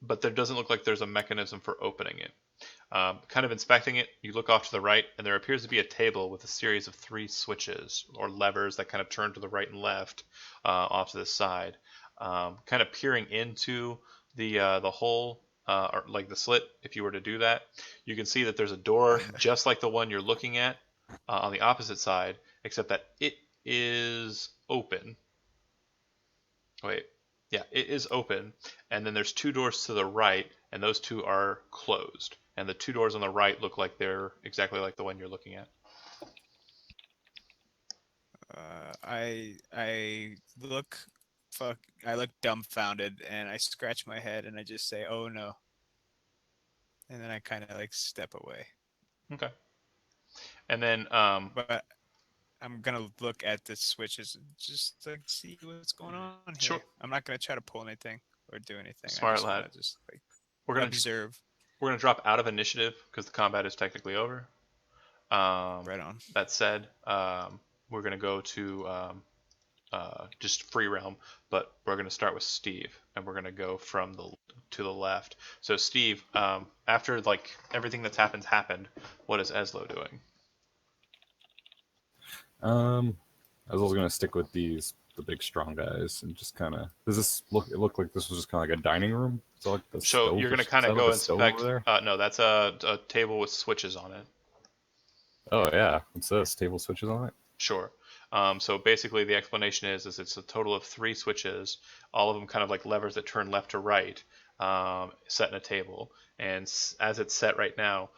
But there doesn't look like there's a mechanism for opening it. Kind of inspecting it, you look off to the right, and there appears to be a table with a series of 3 switches or levers that kind of turn to the right and left off to the side. Kind of peering into the hole, or like the slit, if you were to do that, you can see that there's a door just like the one you're looking at on the opposite side, except that it is open. Wait, yeah, it is open, and then there's 2 doors to the right, and those 2 are closed. And the 2 doors on the right look like they're exactly like the one you're looking at. I look dumbfounded, and I scratch my head, and I just say, "Oh no," and then I kind of like step away. Okay. And then, But I'm gonna look at the switches and just like see what's going on here. Sure. I'm not gonna try to pull anything or do anything. Smart I just lad. wanna just like we're gonna observe. we're gonna drop out of initiative because the combat is technically over. Right on. That said, we're gonna go to just free realm, but we're gonna start with Steve, and we're gonna go from to the left. So Steve, after like everything that's happened, what is Eslo doing? I was also gonna stick with the big strong guys and just kind of. Does this look? It looked like this was just kind of like a dining room. So like the So stove you're gonna is kind that of like go a stove inspect. over there? No, that's a table with switches on it. Oh yeah, what's this? Table switches on it? Sure. So basically, the explanation is it's a total of 3 switches, all of them kind of like levers that turn left to right, set in a table. And as it's set right now,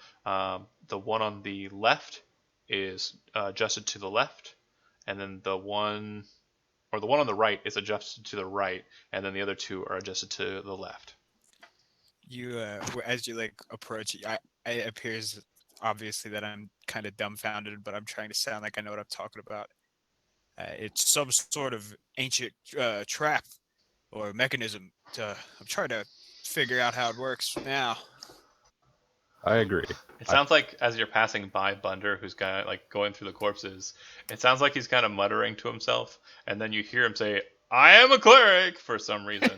the one on the left is adjusted to the left, and then the one on the right is adjusted to the right, and then the other 2 are adjusted to the left. You as you like approach, it appears obviously that I'm kind of dumbfounded, but I'm trying to sound like I know what I'm talking about. It's some sort of ancient trap or mechanism. I'm trying to figure out how it works now. I agree. It sounds like as you're passing by Bunder, who's kind of like going through the corpses, it sounds like he's kind of muttering to himself, and then you hear him say, "I am a cleric" for some reason,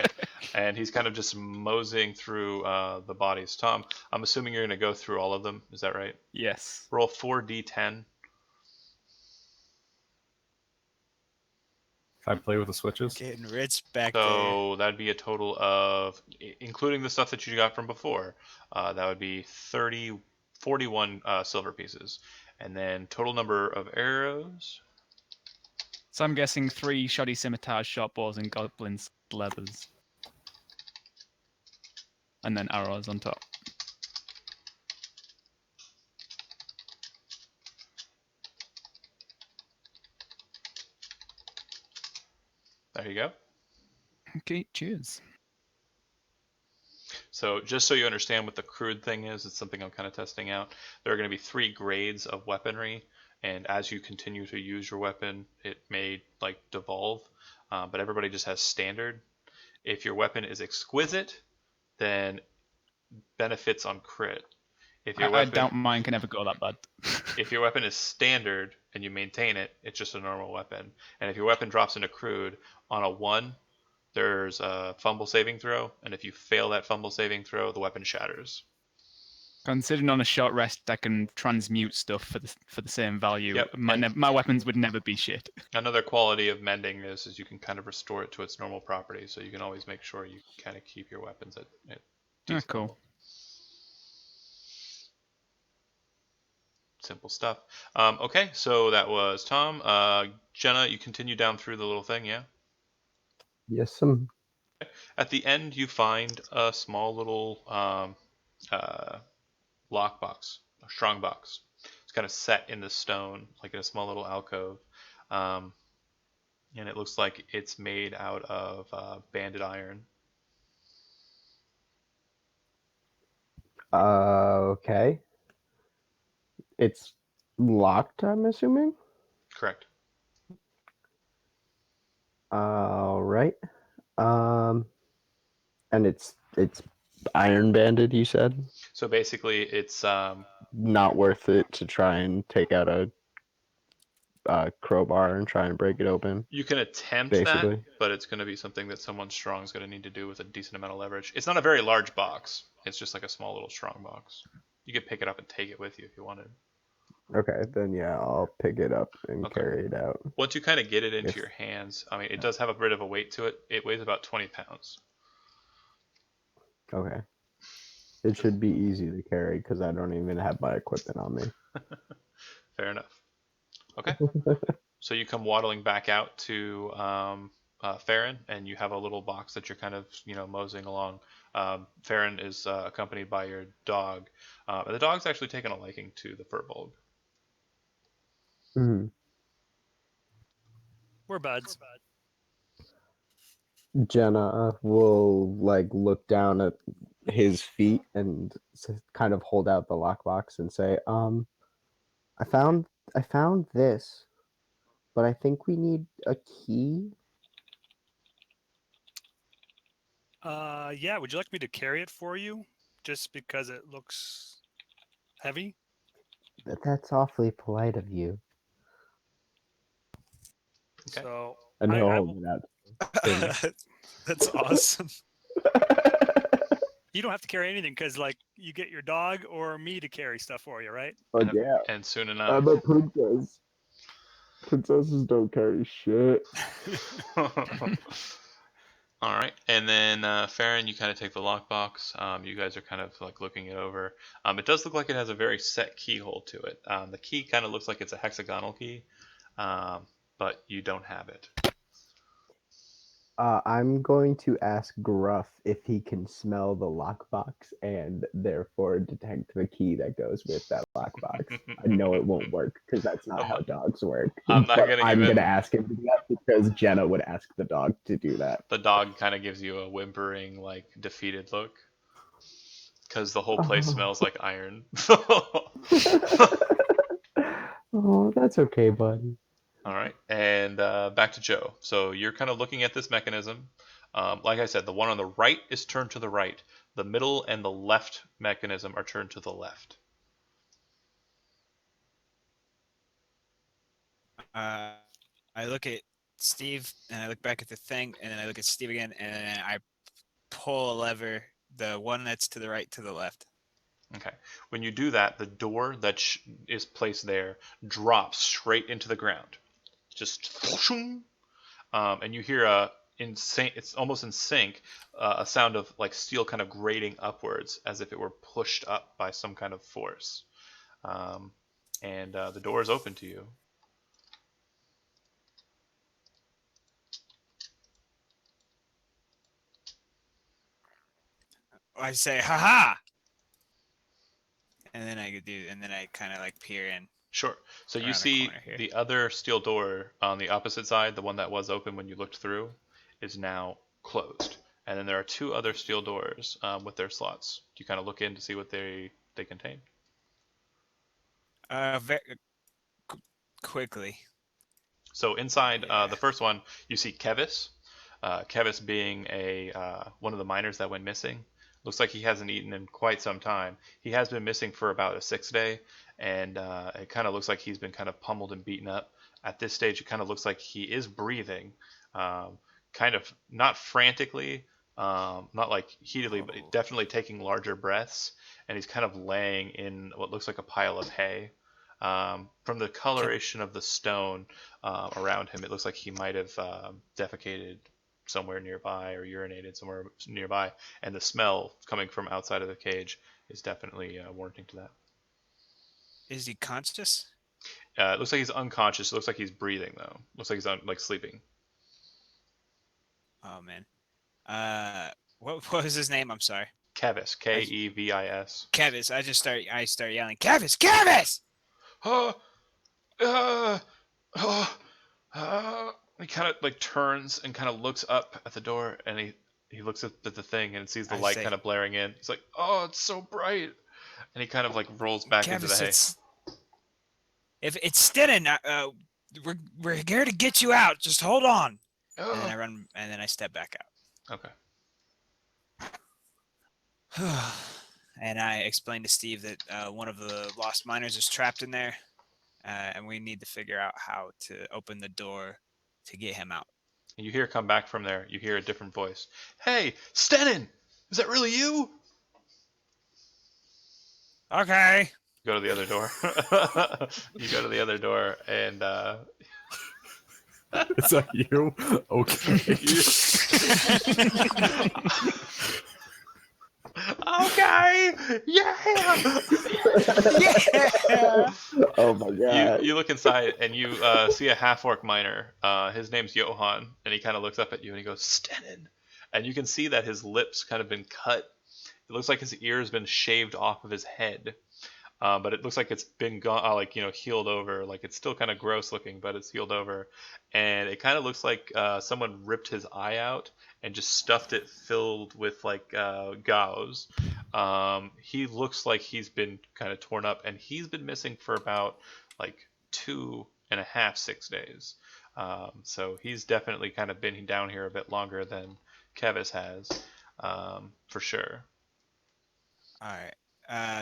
and he's kind of just moseying through the bodies. Tom, I'm assuming you're going to go through all of them. Is that right? Yes. Roll 4d10. Can I play with the switches? Getting rich back there. So that'd be a total of, including the stuff that you got from before, that would be 41 silver pieces. And then total number of arrows. So I'm guessing 3 shoddy scimitars, short bows, and goblins' leathers. And then arrows on top. There you go. Okay, cheers. So just so you understand what the crude thing is, it's something I'm kind of testing out. There are going to be 3 grades of weaponry, and as you continue to use your weapon, it may like devolve. But everybody just has standard. If your weapon is exquisite, then benefits on crit. If your I weapon, doubt mine can ever go that bad. if your weapon is standard and you maintain it, it's just a normal weapon. And if your weapon drops into crude on a 1, there's a fumble saving throw, and if you fail that fumble saving throw, the weapon shatters. Considering on a short rest I can transmute stuff for the same value, Yep, my weapons would never be shit. Another quality of mending is you can kind of restore it to its normal property, so you can always make sure you kind of keep your weapons at decent Cool. level. Simple stuff. Okay, so that was Tom. Jenna, you continue down through the little thing, yeah? Yes, At the end, you find a small little lockbox, a strong box. It's kind of set in the stone, like in a small little alcove. Um, and it looks like it's made out of banded iron. Okay. It's locked, I'm assuming. Correct. All right. Um, and it's iron banded. You said So basically, it's not worth it to try and take out a crowbar and try and break it open. you can attempt that, Basically. but it's going to be something that someone strong is going to need to do with a decent amount of leverage. It's not a very large box. It's just like a small little strong box. You could pick it up and take it with you if you wanted. Okay, then yeah, I'll pick it up and Okay. carry it out. Once you kind of get it into If- your hands, I mean, it does have a bit of a weight to it. It weighs about 20 pounds. Okay. It should be easy to carry because I don't even have my equipment on me. Fair enough. Okay. So you come waddling back out to Farron, and you have a little box that you're kind of, moseying along. Farron is accompanied by your dog, and the dog's actually taken a liking to the Furbolg. Mhm. We're buds. Jenna will like look down at his feet and kind of hold out the lockbox and say, I found this, but I think we need a key." Yeah. Would you like me to carry it for you, just because it looks heavy? That's awfully polite of you. Okay. So And he'll I hold will, it out. Him. That's awesome. you don't have to carry anything because, like, you get your dog or me to carry stuff for you, right? Oh And, yeah, and soon enough. I'm a princess. Princesses don't carry shit. All right, and then Farron, you kind of take the lockbox. You guys are kind of like looking it over. It does look like it has a very set keyhole to it. The key kind of looks like it's a hexagonal key, but you don't have it. I'm going to ask Gruff if he can smell the lockbox and therefore detect the key that goes with that lockbox. I know it won't work because that's not how dogs work. I'm not but gonna I'm even- gonna ask him to do that because Jenna would ask the dog to do that. The dog kind of gives you a whimpering, like defeated look, because the whole place smells like iron. Oh, that's okay, buddy. All right, and back to Joe. So you're kind of looking at this mechanism. Like I said, the one on the right is turned to the right. The middle and the left mechanism are turned to the left. I look at Steve and I look back at the thing, and then I look at Steve again, and then I pull a lever, the one that's to the right to the left. Okay. When you do that, the door that is placed there drops straight into the ground. Just and you hear it's almost in sync, a sound of like steel kind of grating upwards as if it were pushed up by some kind of force. And the door is open to you. I say, "Ha ha!" And then I kind of like peer in. Sure. So you Around the see corner here. the other steel door on the opposite side, the one that was open when you looked through, is now closed. And then there are two other steel doors with their slots. You kind of look in to see what they contain. Very quickly. So inside Yeah. the first one, you see Kevis. Kevis being one of the miners that went missing. Looks like he hasn't eaten in quite some time. He has been missing for about a 6 day, and it kind of looks like he's been kind of pummeled and beaten up. At this stage, it kind of looks like he is breathing, kind of not frantically, not like heatedly, but definitely taking larger breaths. And he's kind of laying in what looks like a pile of hay. From the coloration of the stone around him, it looks like he might have defecated somewhere nearby or urinated somewhere nearby, and the smell coming from outside of the cage is definitely warranting to that. Is he conscious? It looks like he's unconscious. It looks like he's breathing though. Looks like he's like sleeping. Oh man. What was his name? I'm sorry. Kevis, Kevis. Kevis. I start yelling, Kevis, Kevis! He kind of like turns and kind of looks up at the door, and he looks at the thing and sees the I light say, kind of blaring in. He's like, "Oh, it's so bright," and he kind of like rolls back into the Kevis, hay. it's Stennin. We're here to get you out. Just hold on. And then I Oh. run, and then I step back Okay. out. And I explain to Steve that one of the lost miners is trapped in there, and we need to figure out how to open the door to get him out. And you hear come back from there. You hear a different voice. Hey, Stennin! Is that really you? Okay. Go to the other door. You go to the other door, and Is that you? Okay. Okay, yeah. Yeah. Oh my god. You look inside and you see a half-orc miner. His name's Johan, and he kind of looks up at you and he goes, "Stennin," and you can see that his lips kind of been cut. It looks like his ear has been shaved off of his head, but it looks like it's been gone, like healed over. Like it's still kind of gross looking, but it's healed over, and it kind of looks like someone ripped his eye out and just stuffed it filled with like gauze. He looks like he's been kind of torn up, and he's been missing for about like 2.5, 6 days. So he's definitely kind of been down here a bit longer than Kevis has, for sure. All right.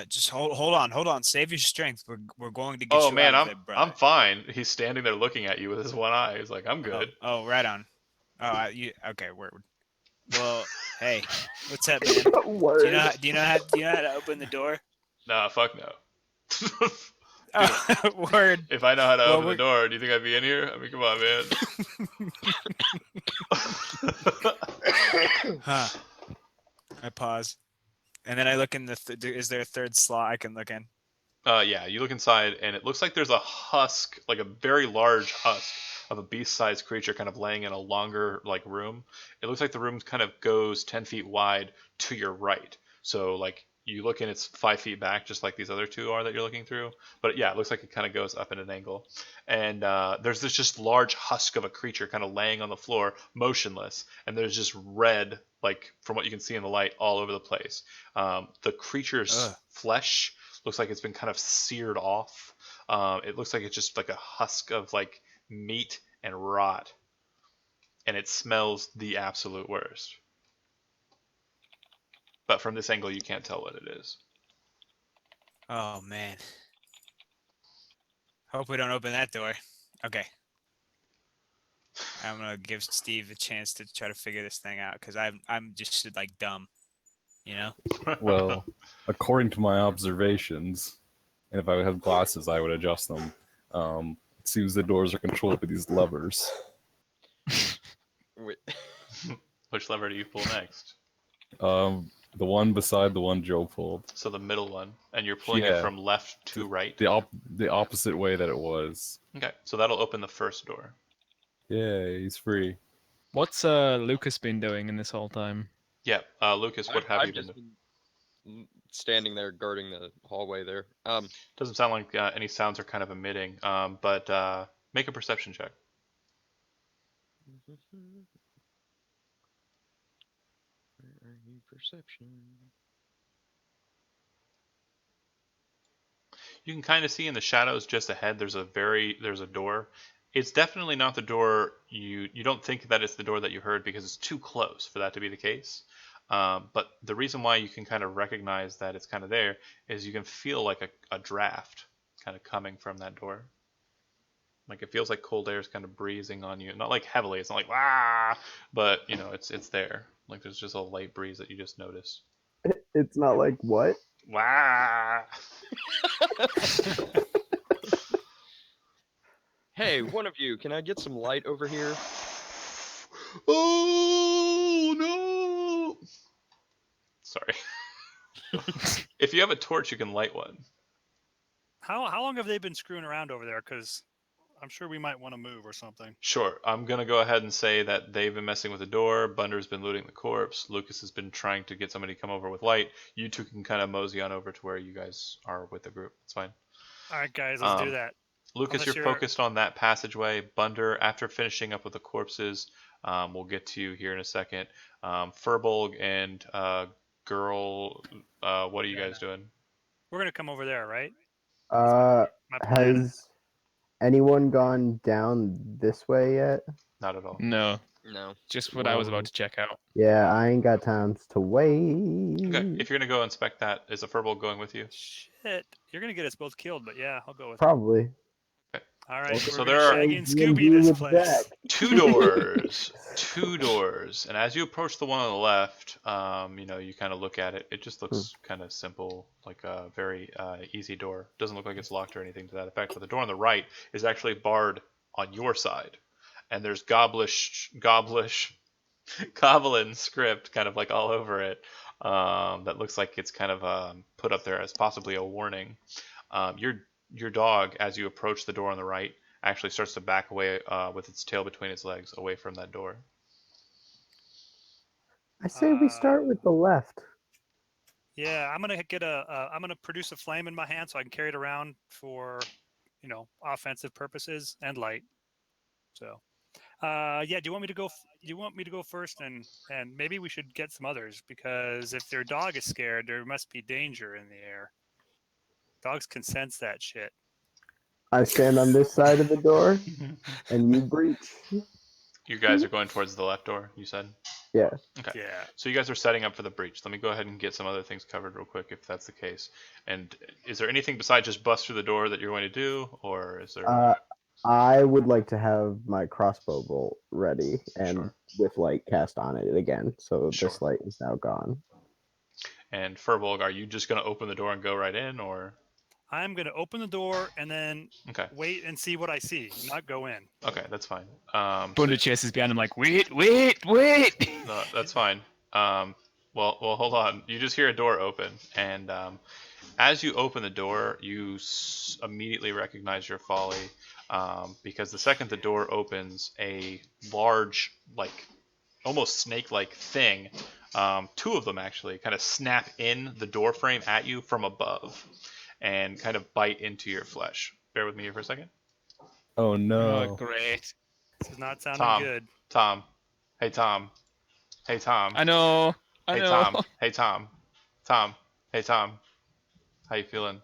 Just hold on. Save your strength. We're going to get Oh you man, out of there, brother. I'm fine. He's standing there looking at you with his one eye. He's like, "I'm good." Oh, right on. Oh, okay? Word. Well, hey, what's up, man? Word. Do you know how to open the door? Nah, fuck no. Oh, word. If I know how to Well, open the door, do you think I'd be in here? I mean, come on, man. Huh. I pause, and then I look in the. Is there a third slot I can look in? Yeah, you look inside, and it looks like there's a husk, like a very large husk of a beast-sized creature, kind of laying in a longer like room. It looks like the room kind of goes 10 feet wide to your right. So like you look in, it's 5 feet back, just like these other two are that you're looking through. But yeah, it looks like it kind of goes up at an angle. And there's this just large husk of a creature kind of laying on the floor, motionless. And there's just red, like from what you can see in the light, all over the place. The creature's flesh looks like it's been kind of seared off. It looks like it's just like a husk of like meat and rot, and it smells the absolute worst. But from this angle, you can't tell what it is. Oh man. Hope we don't open that door. Okay. I'm gonna give Steve a chance to try to figure this thing out because I'm just like dumb, you know. Well, according to my observations, and if I had glasses, I would adjust them. It seems the doors are controlled by these levers. Wait. Which lever do you pull next? The one beside the one Joe pulled. So the middle one, and you're pulling it from left to right. The opposite way that it was. Okay, so that'll open the first door. Yay, he's free. What's Lucas been doing in this whole time? Yeah, Lucas, what have you been doing? Been standing there guarding the hallway there. Doesn't sound like any sounds are kind of emitting, but make a perception check. Where are you, perception? You can kind of see in the shadows just ahead. There's a door. It's definitely not the door you don't think that it's the door that you heard because it's too close for that to be the case. But the reason why you can kind of recognize that it's kind of there is you can feel like a draft kind of coming from that door. Like it feels like cold air is kind of breezing on you. Not like heavily. It's not like ah, but it's there. Like there's just a light breeze that you just notice. It's not like what? Wow. Hey, one of you, can I get some light over here? Oh no! Sorry. If you have a torch, you can light one. How long have they been screwing around over there? Because I'm sure we might want to move or something. Sure. I'm gonna go ahead and say that they've been messing with the door. Bunder's been looting the corpse. Lucas has been trying to get somebody to come over with light. You two can kind of mosey on over to where you guys are with the group. It's fine. All right, guys, let's do Um, that. Lucas, Unless you're you're- focused on that passageway. Bunder, after finishing up with the corpses, we'll get to you here in a second. Furbolg and Girl, what are you guys doing? We're gonna come over there, right? Uh, My plan. has anyone gone down this way yet? Not at all. No, No. just what I was Well, about to check out. Yeah, I ain't got time to wait. Okay, if you're gonna go inspect that, is a Furbolg going with you? Shit, you're gonna get us both killed, but yeah, I'll go with. Probably. All right, So we're there gonna are- Shaggy and D&D Scooby this with place. Zach. Two doors. Two doors. And as you approach the one on the left, you kind of look at it. It just looks kind of simple, like a very easy door. Doesn't look like it's locked or anything to that effect. But the door on the right is actually barred on your side. And there's goblin script kind of like all over it. That looks like it's kind of put up there as possibly a warning. Your dog, as you approach the door on the right, actually starts to back away with its tail between its legs away from that door. I say we start with the left. Yeah, I'm gonna get I'm gonna produce a flame in my hand so I can carry it around for, offensive purposes and light. So, yeah. Do you want me to go? Do you want me to go first? And maybe we should get some others because if their dog is scared, there must be danger in the air. Dogs can sense that shit. I stand on this side of the door, and you breach. You guys are going towards the left door, you said? Yeah. Okay. Yeah. So you guys are setting up for the breach. Let me go ahead and get some other things covered real quick if that's the case. And is there anything besides just bust through the door that you're going to do? Or is there... I would like to have my crossbow bolt ready and Sure. with light cast on it again. So Sure. this light is now gone. And Furbolg, are you just going to open the door and go right in, or... I'm gonna open the door and then Okay. wait and see what I see, not go in. Okay, that's fine. Bunder chases behind him like, wait. No, that's fine. Well, hold on. You just hear a door open, and as you open the door, you immediately recognize your folly, because the second the door opens, a large, like, almost snake-like thing, two of them actually, kind of snap in the door frame at you from above, and kind of bite into your flesh. Bear with me here for a second. Oh Oh, no. great. This is not sounding Tom. good. Tom. Hey, Tom. Hey, Tom. I know. Hey, know. Tom. Hey, Tom. Tom. Hey, Tom. How you feeling?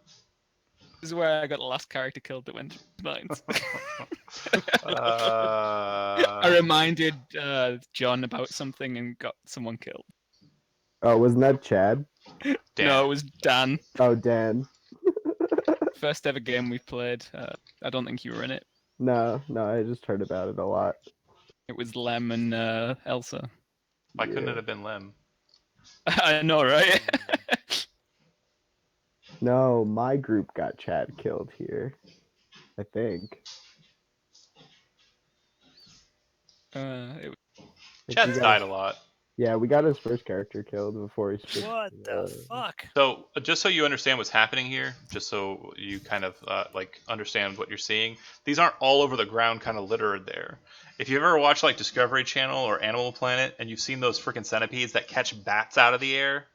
This is where I got the last character killed that went blind. I reminded John about something and got someone killed. Oh, wasn't that Chad? Dan. No, it was Dan. Oh, Dan. First ever game we played. I don't think you were in it. No, I just heard about it a lot. It was Lem and Elsa. Why couldn't Yeah. it have been Lem? I know, right? No, my group got Chad killed here. I think. It was Like, we Chad's got- died a lot. Yeah, we got his first character killed before he switched. What the fuck? So, just so you understand what's happening here, just so you kind of understand what you're seeing, these aren't all over the ground, kind of littered there. If you ever watched like Discovery Channel or Animal Planet, and you've seen those freaking centipedes that catch bats out of the air,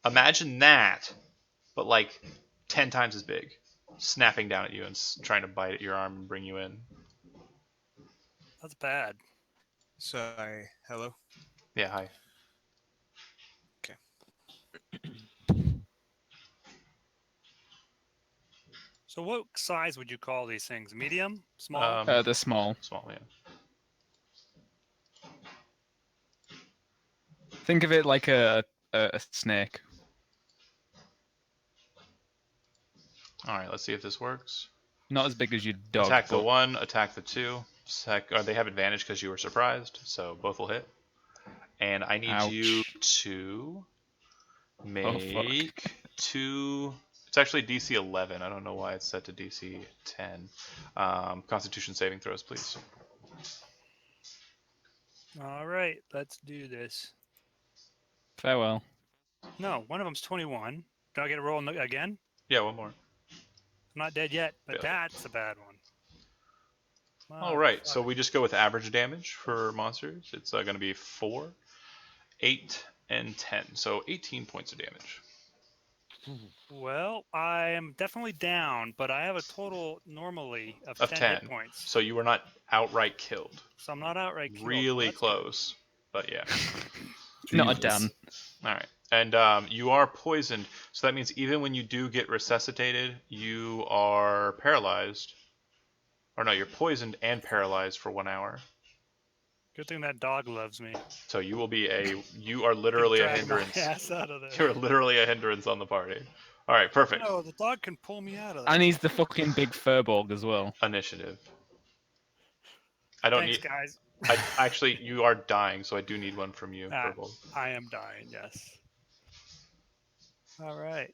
imagine that, but like 10 times as big, snapping down at you and trying to bite at your arm and bring you in. That's bad. Sorry. Hello. Yeah, hi. So what size would you call these things? Medium? Small? the small. Small, yeah. Think of it like a snake. All right, let's see if this works. Not as big as your dog. Attack the but- one, attack the two. They have advantage because you were surprised, so both will hit. And I need Ouch. you to make fuck. two. It's actually DC 11. I don't know why it's set to DC 10. Constitution saving throws, please. All right, let's do this. Farewell. No, one of them's 21. Do I get a roll again? Yeah, one more. I'm not dead yet, but Yeah. that's a bad one. All right, so we just go with average damage for monsters. It's going to be 4, 8, and 10. So 18 points of damage. Well, I am definitely down, but I have a total normally of, Of 10 hit 10. points. So you were not outright killed. So I'm not outright killed. Really That's good. close. But yeah. Not a Jesus. Dan. All right. And you are poisoned. So that means even when you do get resuscitated, you are paralyzed. Or no, you're poisoned and paralyzed for 1 hour. Good thing that dog loves me. So you will be you are literally a Drag my hindrance. ass out of there. You're literally a hindrance on the party. All right, perfect. No, the dog can pull me out of there. And he's the fucking big furbolg as well. Initiative. I don't Thanks, need. guys. Actually, you are dying, so I do need one from you, Ah. Purple. I am dying, yes. All right.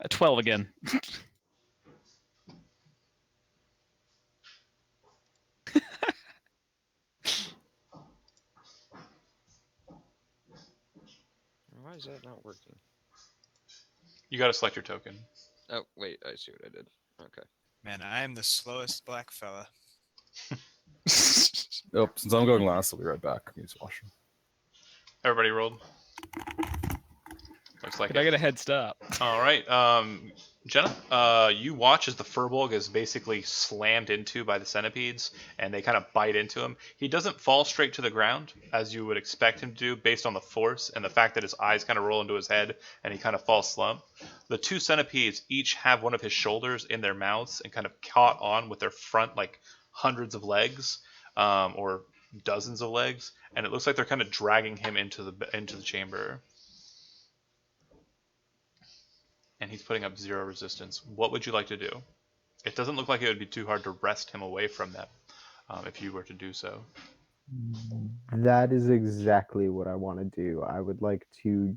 A 12 again. Why is that not working? You got to select your token. Oh, wait, I see what I did. Okay. Man, I am the slowest black fella. Yep, since I'm going last, I'll be right back. Use washroom. Everybody rolled. Looks like Could I it. get a head start? All right, Jenna, you watch as the Furbolg is basically slammed into by the centipedes, and they kind of bite into him. He doesn't fall straight to the ground, as you would expect him to do, based on the force and the fact that his eyes kind of roll into his head, and he kind of falls slump. The 2 centipedes each have one of his shoulders in their mouths and kind of caught on with their front, like hundreds of legs, or dozens of legs, and it looks like they're kind of dragging him into the chamber. And he's putting up 0 resistance. What would you like to do? It doesn't look like it would be too hard to wrest him away from them if you were to do so. That is exactly what I want to do. I would like to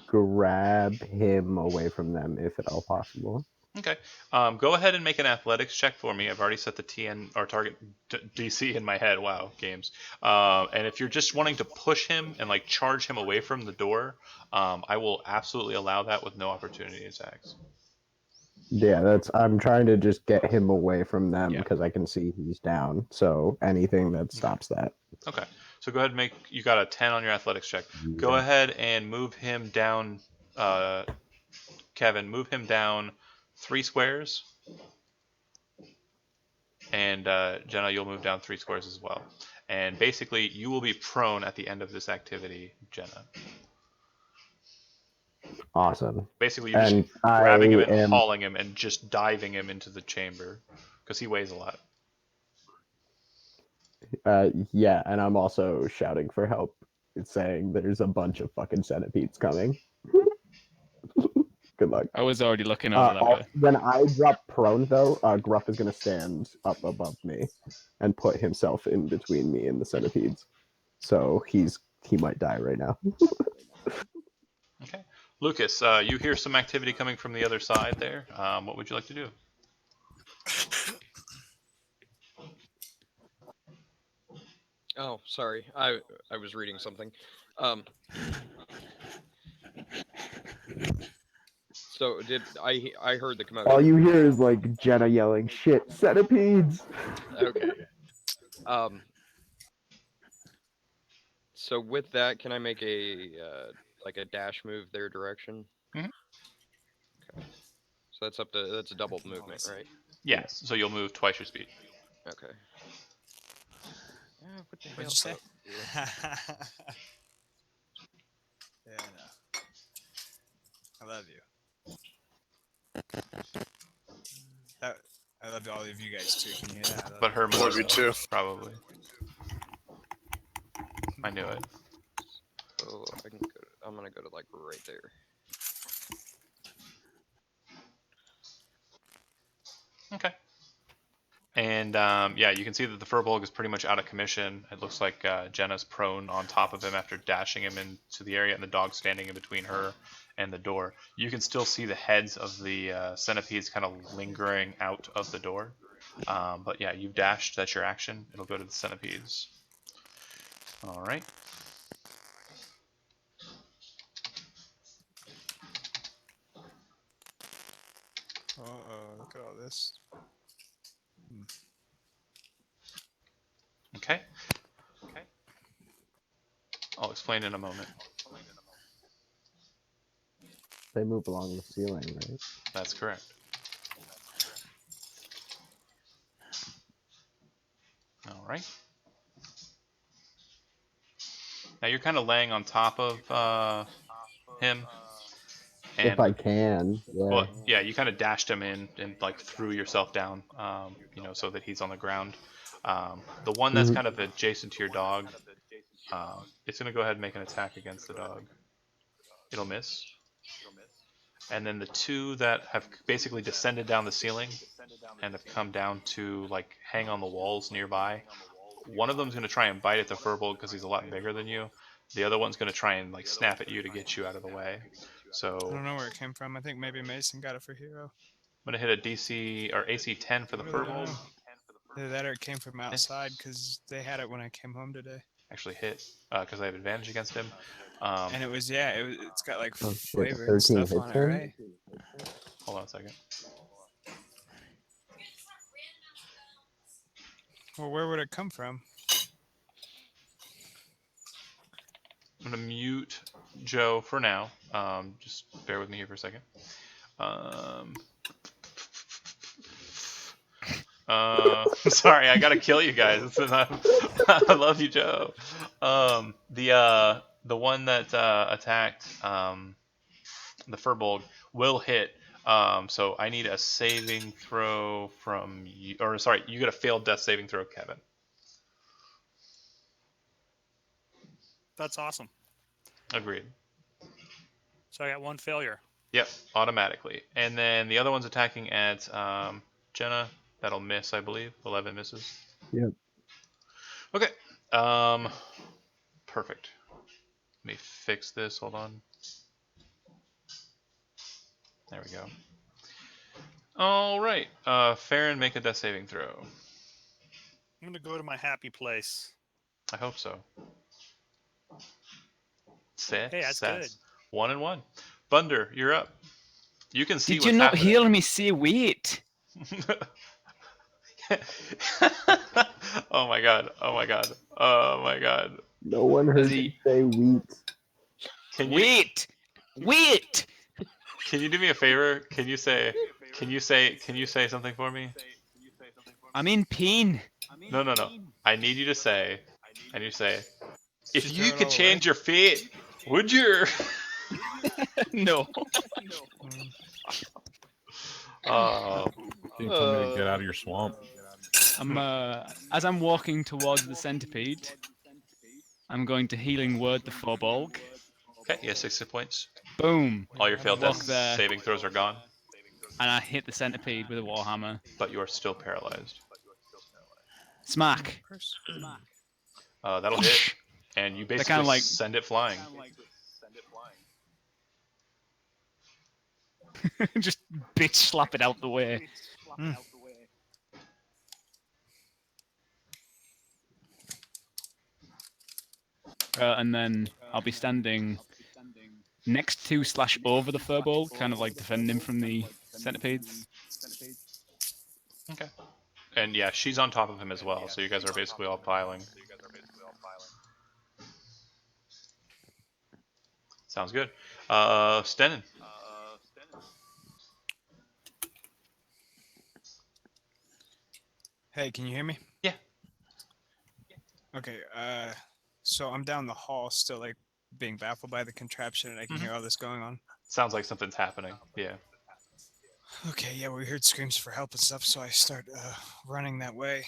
grab him away from them if at all possible. Okay. Go ahead and make an athletics check for me. I've already set the TN or target DC in my head. Wow, games. And if you're just wanting to push him and like charge him away from the door, I will absolutely allow that with no opportunity attacks. Yeah, I'm trying to just get him away from them Yeah. because I can see he's down. So anything that stops that. Okay. So go ahead and you got a 10 on your athletics check. Go Yeah. ahead and move him down, Kevin, move him down 3 squares. And Jenna, you'll move down 3 squares as well. And basically, you will be prone at the end of this activity, Jenna. Awesome. Basically, you're just grabbing him and hauling him and just diving him into the chamber because he weighs a lot. Yeah, and I'm also shouting for help. It's saying there's a bunch of fucking centipedes coming. Good luck. I was already looking over that way. When I drop prone, though, Gruff is going to stand up above me and put himself in between me and the centipedes. So he might die right now. Okay. Lucas, you hear some activity coming from the other side there. What would you like to do? Oh, sorry. I was reading something. So I heard the commotion. All you hear is like Jenna yelling, "Shit, centipedes!" Okay. So with that, can I make a like a dash move their direction? Mhm. Okay. So that's a double movement, right? Yes. So you'll move twice your speed. Okay. What the hell? What'd you say? Oh, Yeah, I know. I love you. I love all of you guys too. Can you hear that? But her more Love you so, too. probably. I knew it. So I'm gonna go to like right there. Okay. And yeah, you can see that the Furbolg is pretty much out of commission. It looks like Jenna's prone on top of him after dashing him into the area, and the dog standing in between her and the door. You can still see the heads of the centipedes kind of lingering out of the door. But yeah, you've dashed. That's your action. It'll go to the centipedes. All right. Uh-oh, look at all this. explain in a moment. They move along the ceiling, right? That's correct. All right. Now you're kind of laying on top of him. And If I can, yeah. well, yeah, you kind of dashed him in and like threw yourself down, so that he's on the ground. The one that's kind of adjacent to your dog, it's gonna go ahead and make an attack against the dog. It'll miss. And then the two that have basically descended down the ceiling and have come down to like hang on the walls nearby. One of them's gonna try and bite at the furbolg because he's a lot bigger than you. The other one's gonna try and like snap at you to get you out of the way. I So don't know where it came from. I think maybe Mason got it for hero. I'm gonna hit a DC or AC 10 for the I really don't furbolg. know. Either that or it came from outside because they had it when I came home today. Actually hit because I have advantage against him. And it was, yeah, it's got like Oh, shit, flavor and 13 stuff hits on it, him? right? Hold on a second. Well, where would it come from? I'm gonna mute Joe for now. Just bear with me here for a second. Sorry, I gotta kill you guys. I love you, Joe. The one that attacked the furbolg will hit. So I need a saving throw from you. Or sorry, you get a failed death saving throw, Kevin. That's awesome. Agreed. So I got one failure. Yep, automatically. And then the other one's attacking at Jenna. That'll miss, I believe. 11 misses. Yep. Okay. Perfect. Let me fix this. Hold on. There we go. All right. Farron, make a death saving throw. I'm gonna go to my happy place. I hope so. Hey, that's good. 1 and 1. Bunder, you're up. You can see Did what's you not happening. hear me say wait? Oh my god. Oh my god. Oh my god. No one heard you say wheat. Can you Wait! can you do me a favor? Can you say something for me? I'm in pain. No. I need you to say if Just you throw it could all change your fate, would you? No. Oh, You told me to get out of your swamp. As I'm walking towards the centipede, I'm going to healing word the furbolg. okay, yeah, 6 hit points. Boom. All your failed Walk death there. saving throws are gone, And I hit the centipede with a warhammer. but you are still paralyzed. Smack. That'll hit, and you basically kinda like- send it flying. Just bitch slap it out the way. And then I'll be standing next to / over the furbolg, kind of like defending from the centipedes. Okay. And yeah, she's on top of him as well, so you guys are basically all piling. Sounds good. Stenin. Hey, can you hear me? Yeah. Okay, so I'm down the hall still like being baffled by the contraption and I can hear all this going on. Sounds like something's happening. Yeah. Okay, yeah, we heard screams for help and stuff, so I start running that way.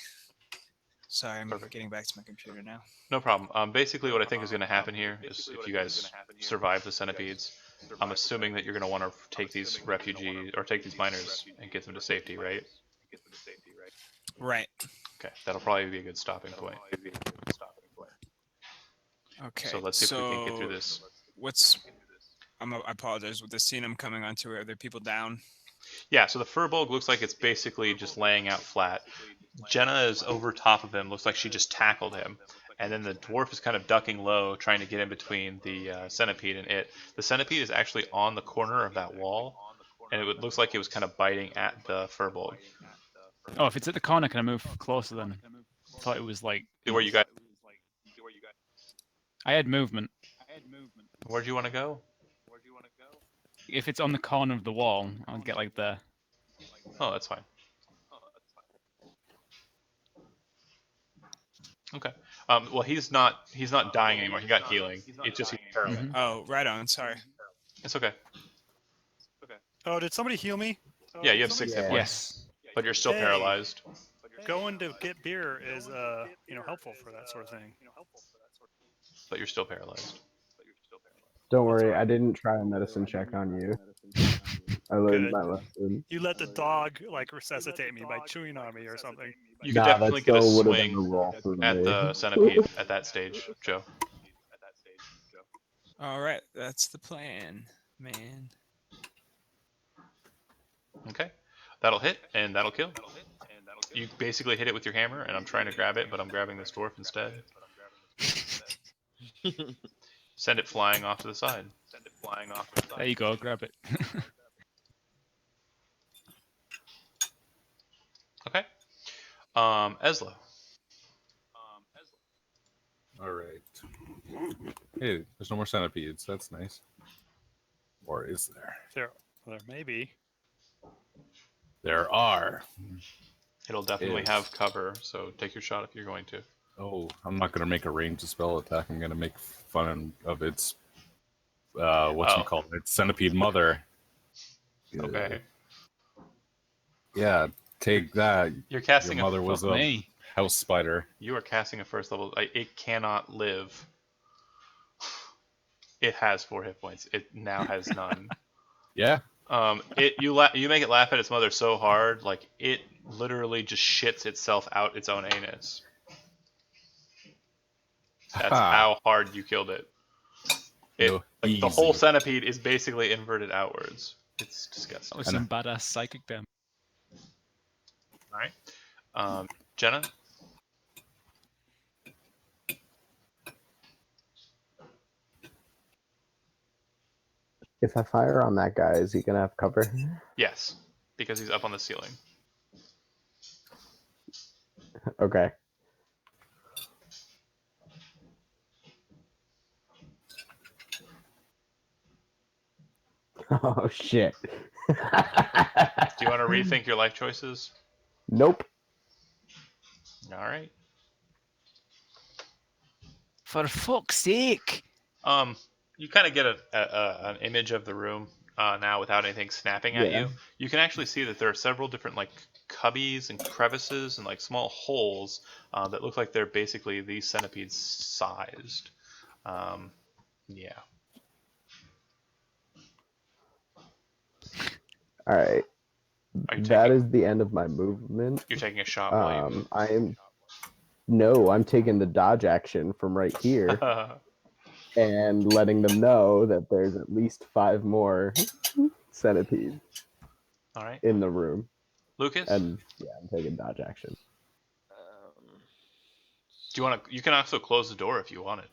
Sorry, I'm Perfect. getting back to my computer now. No problem. Basically, what I think is going to happen here is if you guys survive the centipedes, I'm assuming that you're going to want to take these refugees or take these miners and get them to safety, right? Right. Okay, that'll probably be a good stopping point. Okay. So let's see if we can get through this. I apologize. With the scene I'm coming onto, are there people down? Yeah, so the furbolg looks like it's basically just laying out flat. Jenna is over top of him. Looks like she just tackled him. And then the dwarf is kind of ducking low, trying to get in between the centipede and it. The centipede is actually on the corner of that wall, and it looks like it was kind of biting at the furbolg. Oh, if it's at the corner, can I move closer then? I thought it was like... Where you guys... I had movement. Where do you want to go? If it's on the corner of the wall, I'll get like there. Oh, that's fine. Okay. Well, he's not dying anymore. He got healing. It's just he's paralyzed. Mhm. Oh, right on. Sorry. It's okay. Oh, did somebody heal me? Yeah, you have 6 hit Yeah. points, but you're still Hey. paralyzed. Going to get beer is helpful for that sort of thing. But you're still paralyzed. Don't worry, I didn't try a medicine check on you. I learned Good. my lesson. You let the dog like resuscitate me by chewing on me or something. You could Nah, that definitely get a still would have been swing a roll for at me. the centipede at that stage, Joe. All right, that's the plan, man. Okay. That'll hit and that'll kill. You basically hit it with your hammer, and I'm trying to grab it, but I'm grabbing this dwarf instead. Send it flying off to the side. There you go, grab it. Okay. Esla. All right. Hey, there's no more centipedes. That's nice. Or is there? There may be. There are. It'll definitely Is. have cover, so take your shot if you're going to. Oh, I'm not going to make a ranged spell attack. I'm going to make fun of its, Oh. its centipede mother. Okay. Yeah, take that. You're casting Your mother was Fuck a me. house spider. You are casting a first level. It cannot live. It has 4 hit points. It now has none. Yeah. You make it laugh at its mother so hard, like it literally just shits itself out its own anus. That's Ha. how hard you killed it. No, Like the whole easy. centipede is basically inverted outwards. It's That disgusting. was some badass psychic damage. All right, Jenna. If I fire on that guy, is he gonna have cover? Yes, because he's up on the ceiling. Okay. Oh shit. Do you want to rethink your life choices? Nope. All right. For fuck's sake! You kind of get an image of the room now without anything snapping at Yeah. you. You can actually see that there are several different like cubbies and crevices and like small holes that look like they're basically these centipedes sized. Yeah. All right. Are you That taking? is the end of my movement. You're taking a shot while you move. I'm taking the dodge action from right here and letting them know that there's at least 5 more centipedes All right, in the room. Lucas. And yeah, I'm taking dodge action. Do you want to? You can also close the door if you wanted.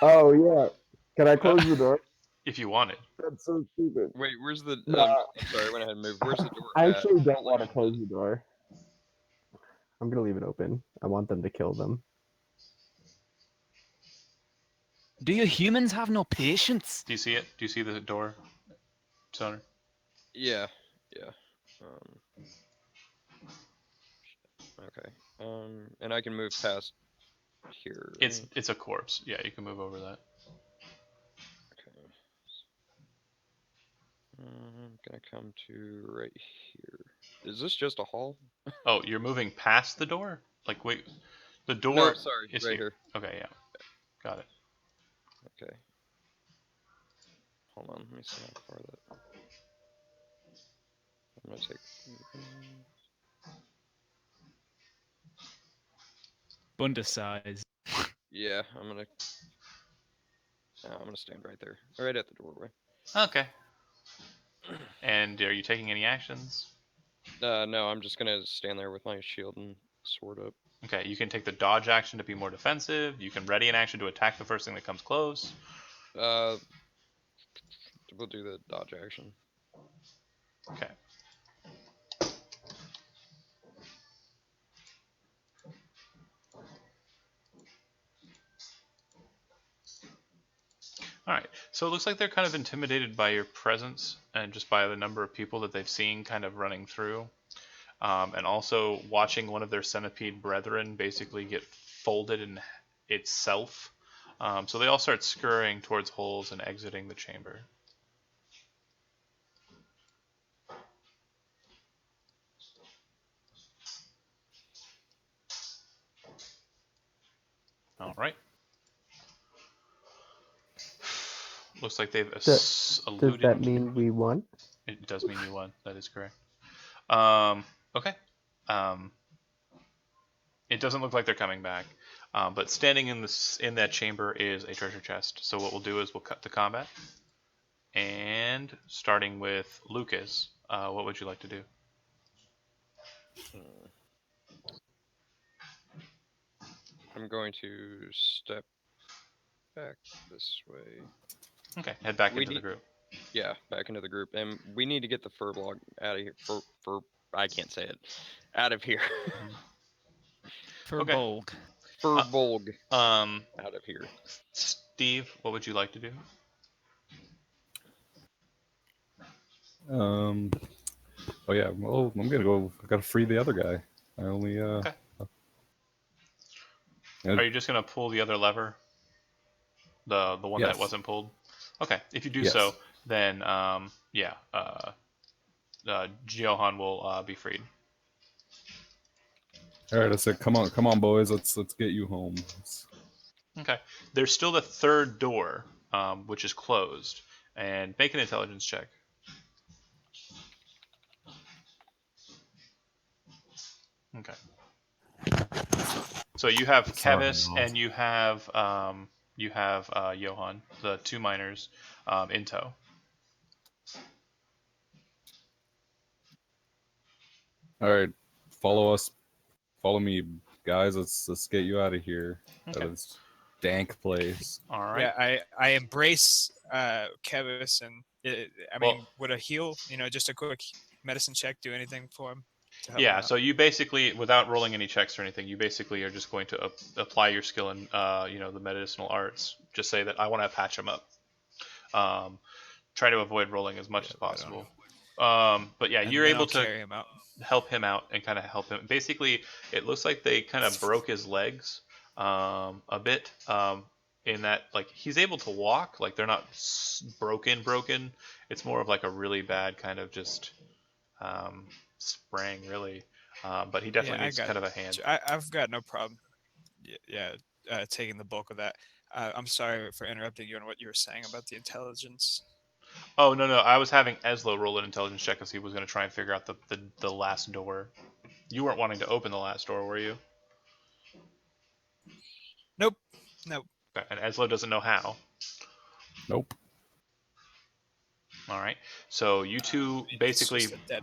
Oh yeah. Can I close the door? If you wanted. That's so stupid. Wait, where's the? Nah. I'm sorry, I went ahead and moved. Where's the door? I at? actually don't want to close the door. I'm gonna leave it open. I want them to kill them. Do you humans have no patience? Do you see it? Do you see the door, Soner? Yeah, yeah. Okay. And I can move past here. Right? It's a corpse. Yeah, you can move over that. Okay. I'm gonna come to right here. Is this just a hall? Oh, you're moving past the door? Like wait, the door. No, sorry, is right here. Okay, yeah, got it. Okay. Hold on, let me see how far that. I'm gonna take. Bunda size. Yeah, I'm gonna stand right there, right at the doorway. Okay. And are you taking any actions? No, I'm just gonna stand there with my shield and sword up. Okay, you can take the dodge action to be more defensive. You can ready an action to attack the first thing that comes close. We'll do the dodge action. Okay. All right. So it looks like they're kind of intimidated by your presence and just by the number of people that they've seen kind of running through. And also watching one of their centipede brethren basically get folded in itself. So they all start scurrying towards holes and exiting the chamber. All right. Looks like they've Does eluded. that mean we won? It does mean you won. That is correct. Okay. It doesn't look like they're coming back. But standing in that chamber is a treasure chest. So what we'll do is we'll cut to combat. And starting with Lucas, what would you like to do? I'm going to step back this way. Okay, head back We into the need- group. Yeah, back into the group, and we need to get the furbolg out of here. For I can't say it. Out of here. For Okay. a bulg. Furbolg Um, out of here. Steve, what would you like to do? Oh yeah. Well, I'm gonna go. I gotta free the other guy. I only. Okay. Yeah. Are you just gonna pull the other lever? The one Yes. that wasn't pulled? Okay. If you do Yes. so, then Johan will be freed. All right. I said, come on, boys. Let's get you home. Okay. There's still the third door, which is closed, and make an intelligence check. Okay. So you have Sorry, Kevis Ross. and you have Johan, the two miners, in tow. All right. Follow us. Follow me, guys. Let's get you out of here. Okay. Out of this dank place. All right. Yeah, I embrace Kevis, and I mean, Well- would a heal, just a quick medicine check, do anything for him? to help him Yeah, out? so you basically, without rolling any checks or anything, you basically are just going to apply your skill in, the medicinal arts. Just say that I want to patch him up. Try to avoid rolling as much as Yeah, I don't possible. But yeah, And you're then able I'll to carry him out. help him out and kind of help him. Basically, it looks like they kind of broke his legs a bit. In that, like, he's able to walk. Like, they're not broken. It's more of like a really bad kind of just spraying, really. But he definitely I needs got kind of a hand. I've got no problem. Taking the bulk of that. I'm sorry for interrupting you on what you were saying about the intelligence. Oh, no. I was having Eslo roll an intelligence check because he was going to try and figure out the last door. You weren't wanting to open the last door, were you? Nope. Okay. And Eslo doesn't know how. Nope. All right. So you two basically It's just a dead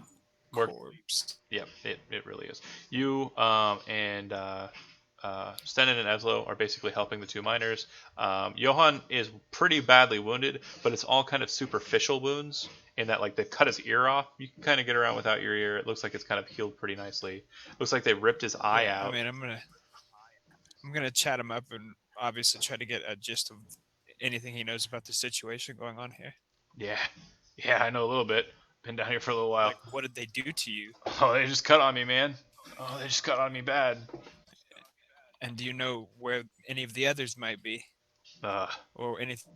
work. corpse. Yep, it really is. You and Stenin and Eslo are basically helping the two miners. Johan is pretty badly wounded, but it's all kind of superficial wounds in that, like, they cut his ear off. You can kind of get around without your ear. It looks like it's kind of healed pretty nicely. Looks like they ripped his eye Yeah, out. I mean, I'm gonna chat him up and obviously try to get a gist of anything he knows about the situation going on here. Yeah, I know a little bit. Been down here for a little while. Like, what did they do to you? Oh, they just cut on me, man. Oh, they just cut on me bad. And do you know where any of the others might be, or anything?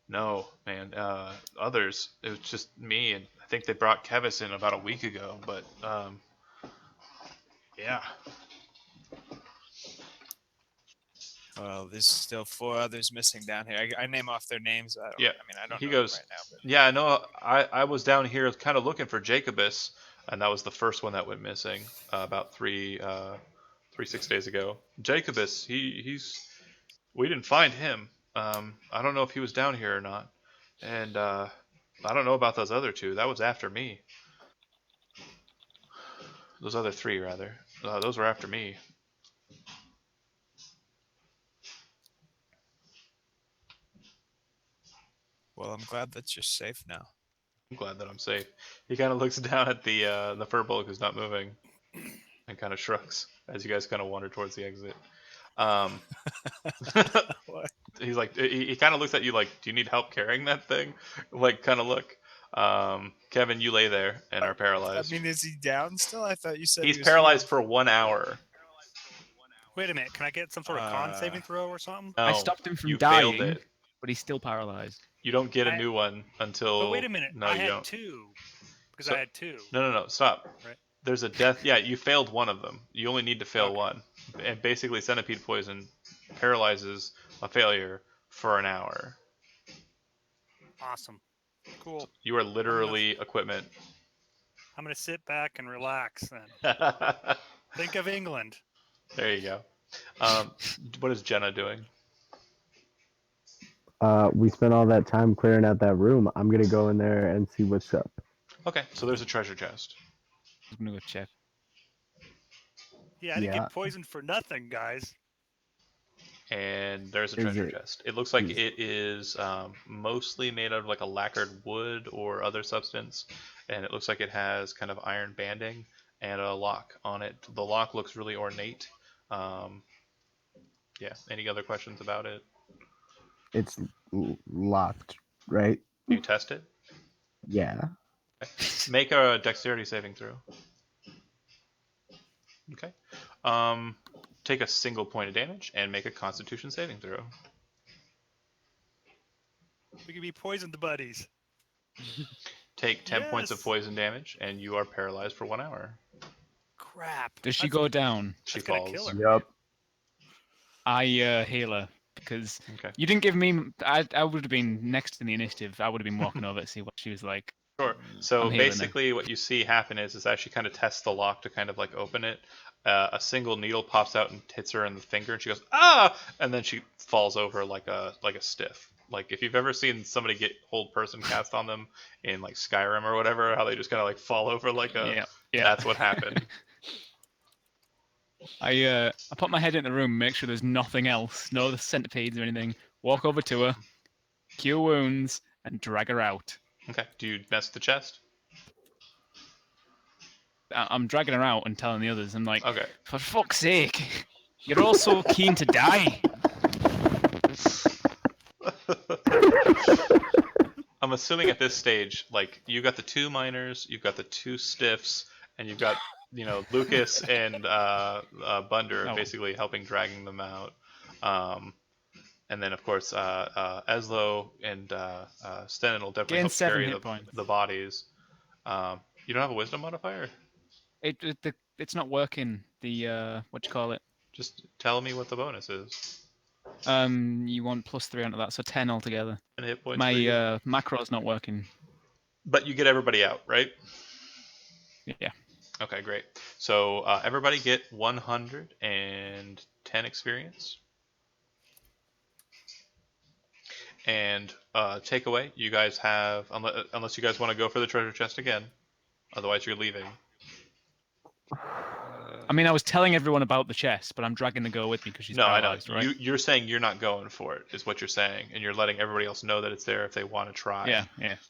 No, man. Others, it was just me, and I think they brought Kevis in about a week ago, but, yeah. Well, there's still 4 others missing down here. I name off their names. I Yeah, don't he know goes, them right now. But Yeah, no, I was down here kind of looking for Jacobus, and that was the first one that went missing about 6 days ago. Jacobus, we didn't find him. I don't know if he was down here or not, and I don't know about those other two. That was after me. Those other 3, rather. Those were after me. well, I'm glad that you're safe now. I'm glad that I'm safe. He kind of looks down at the furbolg who's not moving, and kind of shrugs as you guys kind of wander towards the exit. What? he's like, he kind of looks at you like, do you need help carrying that thing? Like, kind of look. Kevin, you lay there and are I paralyzed. mean, is he down still? I thought you said He's he was paralyzed healed. for 1 hour. Wait a minute. Can I get some sort of con saving throw or something? No, I stopped him from you failed dying, it. but he's still paralyzed. You don't get a I- new one until. But wait a minute. No, I you had don't. 2 because So- I had 2. No. Stop. Right. There's a death. Yeah, you failed one of them. You only need to fail Okay. one. And basically, centipede poison paralyzes a failure for an hour. Awesome. Cool. You are literally equipment. I'm gonna sit back and relax then. There Think of England. you go. What is Jenna doing? We spent all that time clearing out that room. I'm gonna go in there and see what's up. Okay, so there's a treasure chest. I'm gonna go check. Yeah, I didn't Yeah. get poisoned for nothing, guys. And there's a Is treasure it- chest. It looks like is- it is mostly made out of like a lacquered wood or other substance, and it looks like it has kind of iron banding and a lock on it. The lock looks really ornate. Yeah. Any other questions about it? It's locked, right? You test it. Yeah. Make a dexterity saving throw. Okay. Take a single point of damage and make a Constitution saving throw. We could be poisoned buddies. Take 10 points of Yes. poison damage, and you are paralyzed for 1 hour. Crap. Does she That's- go down? She That's gonna falls. kill her. Yup. I heal her because Okay. you didn't give me. I would have been next in the initiative. I would have been walking over to see what she was like. Sure. So I'm healing her. basically, what you see happen is as she kind of tests the lock to kind of like open it, a single needle pops out and hits her in the finger, and she goes ah, and then she falls over like a stiff. Like if you've ever seen somebody get hold person cast on them in like Skyrim or whatever, how they just kind of like fall over like a. Yeah. That's what happened. I put my head in the room, make sure there's nothing else, no centipedes or anything. Walk over to her, cure wounds, and drag her out. Okay. Do you mess the chest? I'm dragging her out and telling the others, I'm like, Okay. for fuck's sake, you're all so keen to die. I'm assuming at this stage, like you got the 2 miners, you've got the 2 stiffs, and you've got Lucas and Bunder Oh. basically helping dragging them out, and then of course Eslo and Stenin will definitely Gain help 7 carry hit the points. bodies. You don't have a wisdom modifier? It's not working. The what do you call it? Just tell me what the bonus is. You want +3 onto that, so 10 altogether. And hit points. My for you. macro's not working. But you get everybody out, right? Yeah. Okay, great. So everybody get 110 experience. And takeaway, you guys have, unless you guys want to go for the treasure chest again, otherwise you're leaving. I mean, I was telling everyone about the chest, but I'm dragging the girl with me because she's No, I know. paralyzed, right? You're saying you're not going for it, is what you're saying, and you're letting everybody else know that it's there if they want to try. Yeah.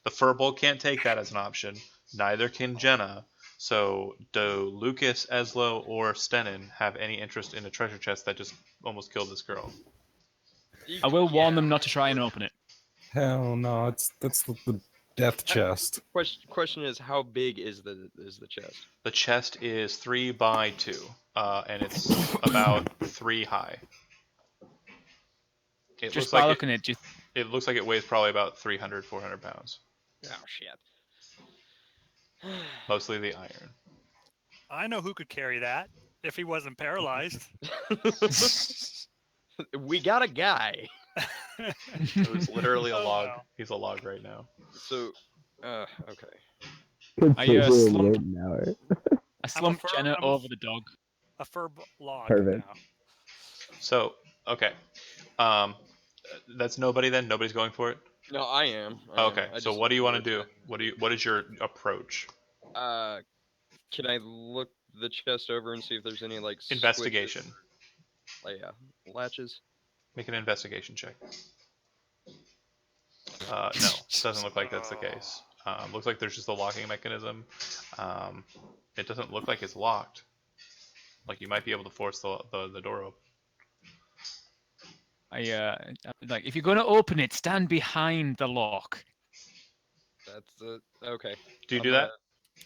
The Furbolg can't take that as an option. Neither can Jenna. So, do Lucas, Eslo, or Stenin have any interest in a treasure chest that just almost killed this girl? I will warn them not to try and open it. Hell no, that's the death chest. Question is, how big is the chest? The chest is 3 by 2, and it's about 3 high. It Just looks by like looking at it, it looks like it weighs probably about 300, 400 pounds. Oh shit. Mostly the iron. I know who could carry that if he wasn't paralyzed. We got a guy. It was literally a Oh, log. wow. He's a log right now. So, okay. slumped- an hour. I slumped fur- Jenna I'm a- over the dog. A fur log. Perfect. Now. So, okay. That's nobody then? Nobody's going for it? No, I am. I am. Okay. I So just what do you want to wanted do? What is your approach? Can I look the chest over and see if there's any like Investigation. switches? Like, yeah, latches. Make an investigation check. No, doesn't look like that's the case. Looks like there's just a locking mechanism. It doesn't look like it's locked. Like you might be able to force the door open. like if you're going to open it, stand behind the lock. That's the okay. Do you I'm do gonna- that?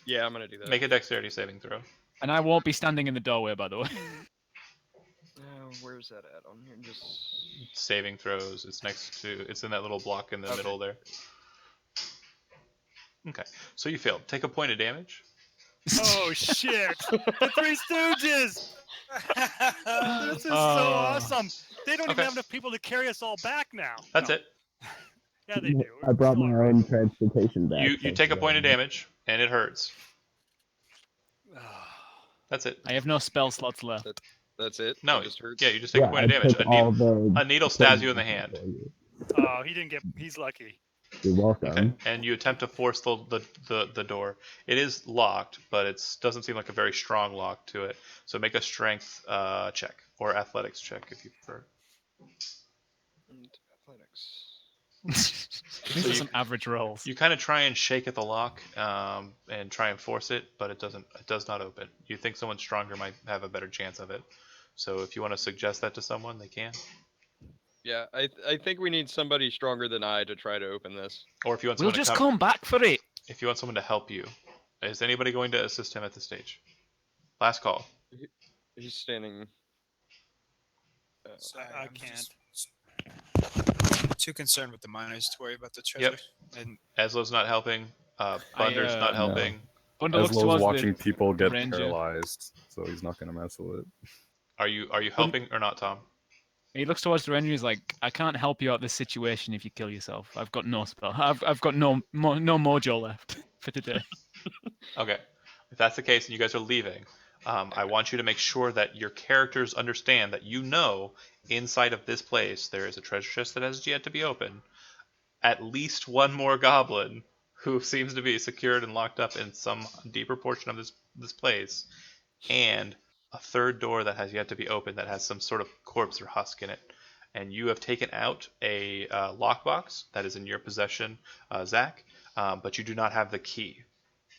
Yeah, I'm gonna do that. Make a dexterity saving throw. And I won't be standing in the doorway, by the way. Where's that at on here? Just Saving throws. It's next to. It's in that little block in the Okay. middle there. Okay, so you failed. Take a point of damage. Oh shit! The Three Stooges. This is so awesome. They don't even Okay. have enough people to carry us all back now. That's No. it. Yeah, they do. I brought Still my alright. own transportation back. You thanks take a to point of that. damage, and it hurts. That's it. I have no spell slots left. that's it. No, It just hurts. yeah, you just take a point of I damage. took all the A needle stabs you in the things hand. for you. Oh, he didn't get. He's lucky. You're welcome. Okay, and you attempt to force the door. It is locked, but it doesn't seem like a very strong lock to it. So make a strength check or athletics check if you prefer. And athletics. These are some average rolls. You kind of try and shake at the lock and try and force it, but it does not open. You think someone stronger might have a better chance of it. So if you want to suggest that to someone, they can. Yeah, I think we need somebody stronger than I to try to open this. Or if you want We'll someone just to come back for it. if you want someone to help you, is anybody going to assist him at this stage? Last call. He's standing. Sorry, I I'm can't. too concerned with the miners to worry about the treasure. And Eslo's not helping. Bunder's not no. helping. Bunda looks Eslo's towards watching the people get ranger. paralyzed, so he's not gonna mess with it. Are you helping or not, Tom? He looks towards the ranger. He's like, I can't help you out of this situation if you kill yourself. I've got no spell. I've got no mojo left for today. Okay. If that's the case and you guys are leaving, I want you to make sure that your characters understand that you know inside of this place there is a treasure chest that has yet to be opened. At least one more goblin who seems to be secured and locked up in some deeper portion of this place, and a third door that has yet to be opened that has some sort of corpse or husk in it. And you have taken out a lockbox that is in your possession, Zach, but you do not have the key.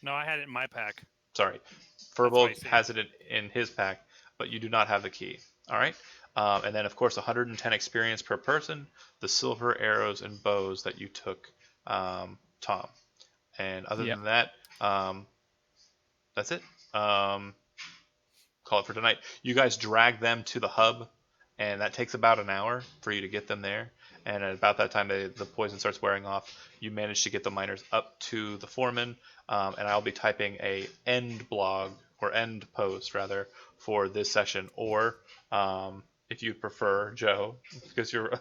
No, I had it in my pack. Sorry, why I Furbolg see has it in his pack, but you do not have the key. All right, and then of course 110 experience per person. The silver arrows and bows that you took, Tom. And other Yep. than that, that's it. Call it for tonight. You guys drag them to the hub, and that takes about an hour for you to get them there. And at about that time, the poison starts wearing off. You manage to get the miners up to the foreman, and I'll be typing a end blog or end post rather for this session. Or if you prefer, Joe, because you're,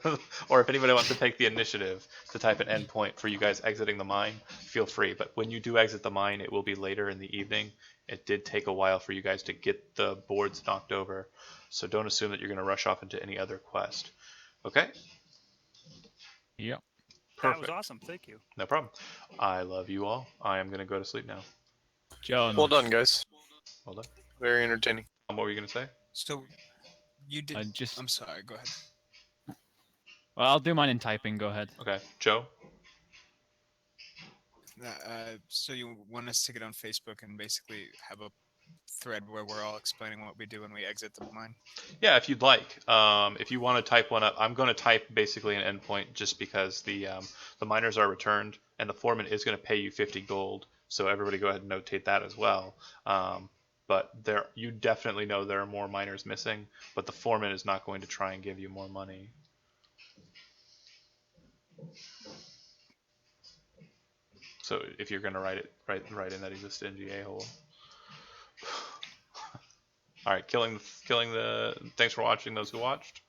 or if anybody wants to take the initiative to type an end point for you guys exiting the mine, feel free. But when you do exit the mine, it will be later in the evening. It did take a while for you guys to get the boards knocked over, so don't assume that you're going to rush off into any other quest. Okay? Yep. That was Perfect. awesome. Thank you. No problem. I love you all. I am going to go to sleep now. John. Well done, guys. Well done. Very entertaining. What were you going to say? so you did. I just. I'm sorry. Go ahead. Well, I'll do mine in typing. Go ahead. Okay. Joe? So you want us to get on Facebook and basically have a thread where we're all explaining what we do when we exit the mine? Yeah, if you'd like. If you want to type one up, I'm going to type basically an endpoint just because the miners are returned and the foreman is going to pay you 50 gold. So everybody go ahead and notate that as well. But you definitely know there are more miners missing, but the foreman is not going to try and give you more money. So if you're going to write in that he's a stingy a-hole. All right, killing the. Thanks for watching. Those who watched.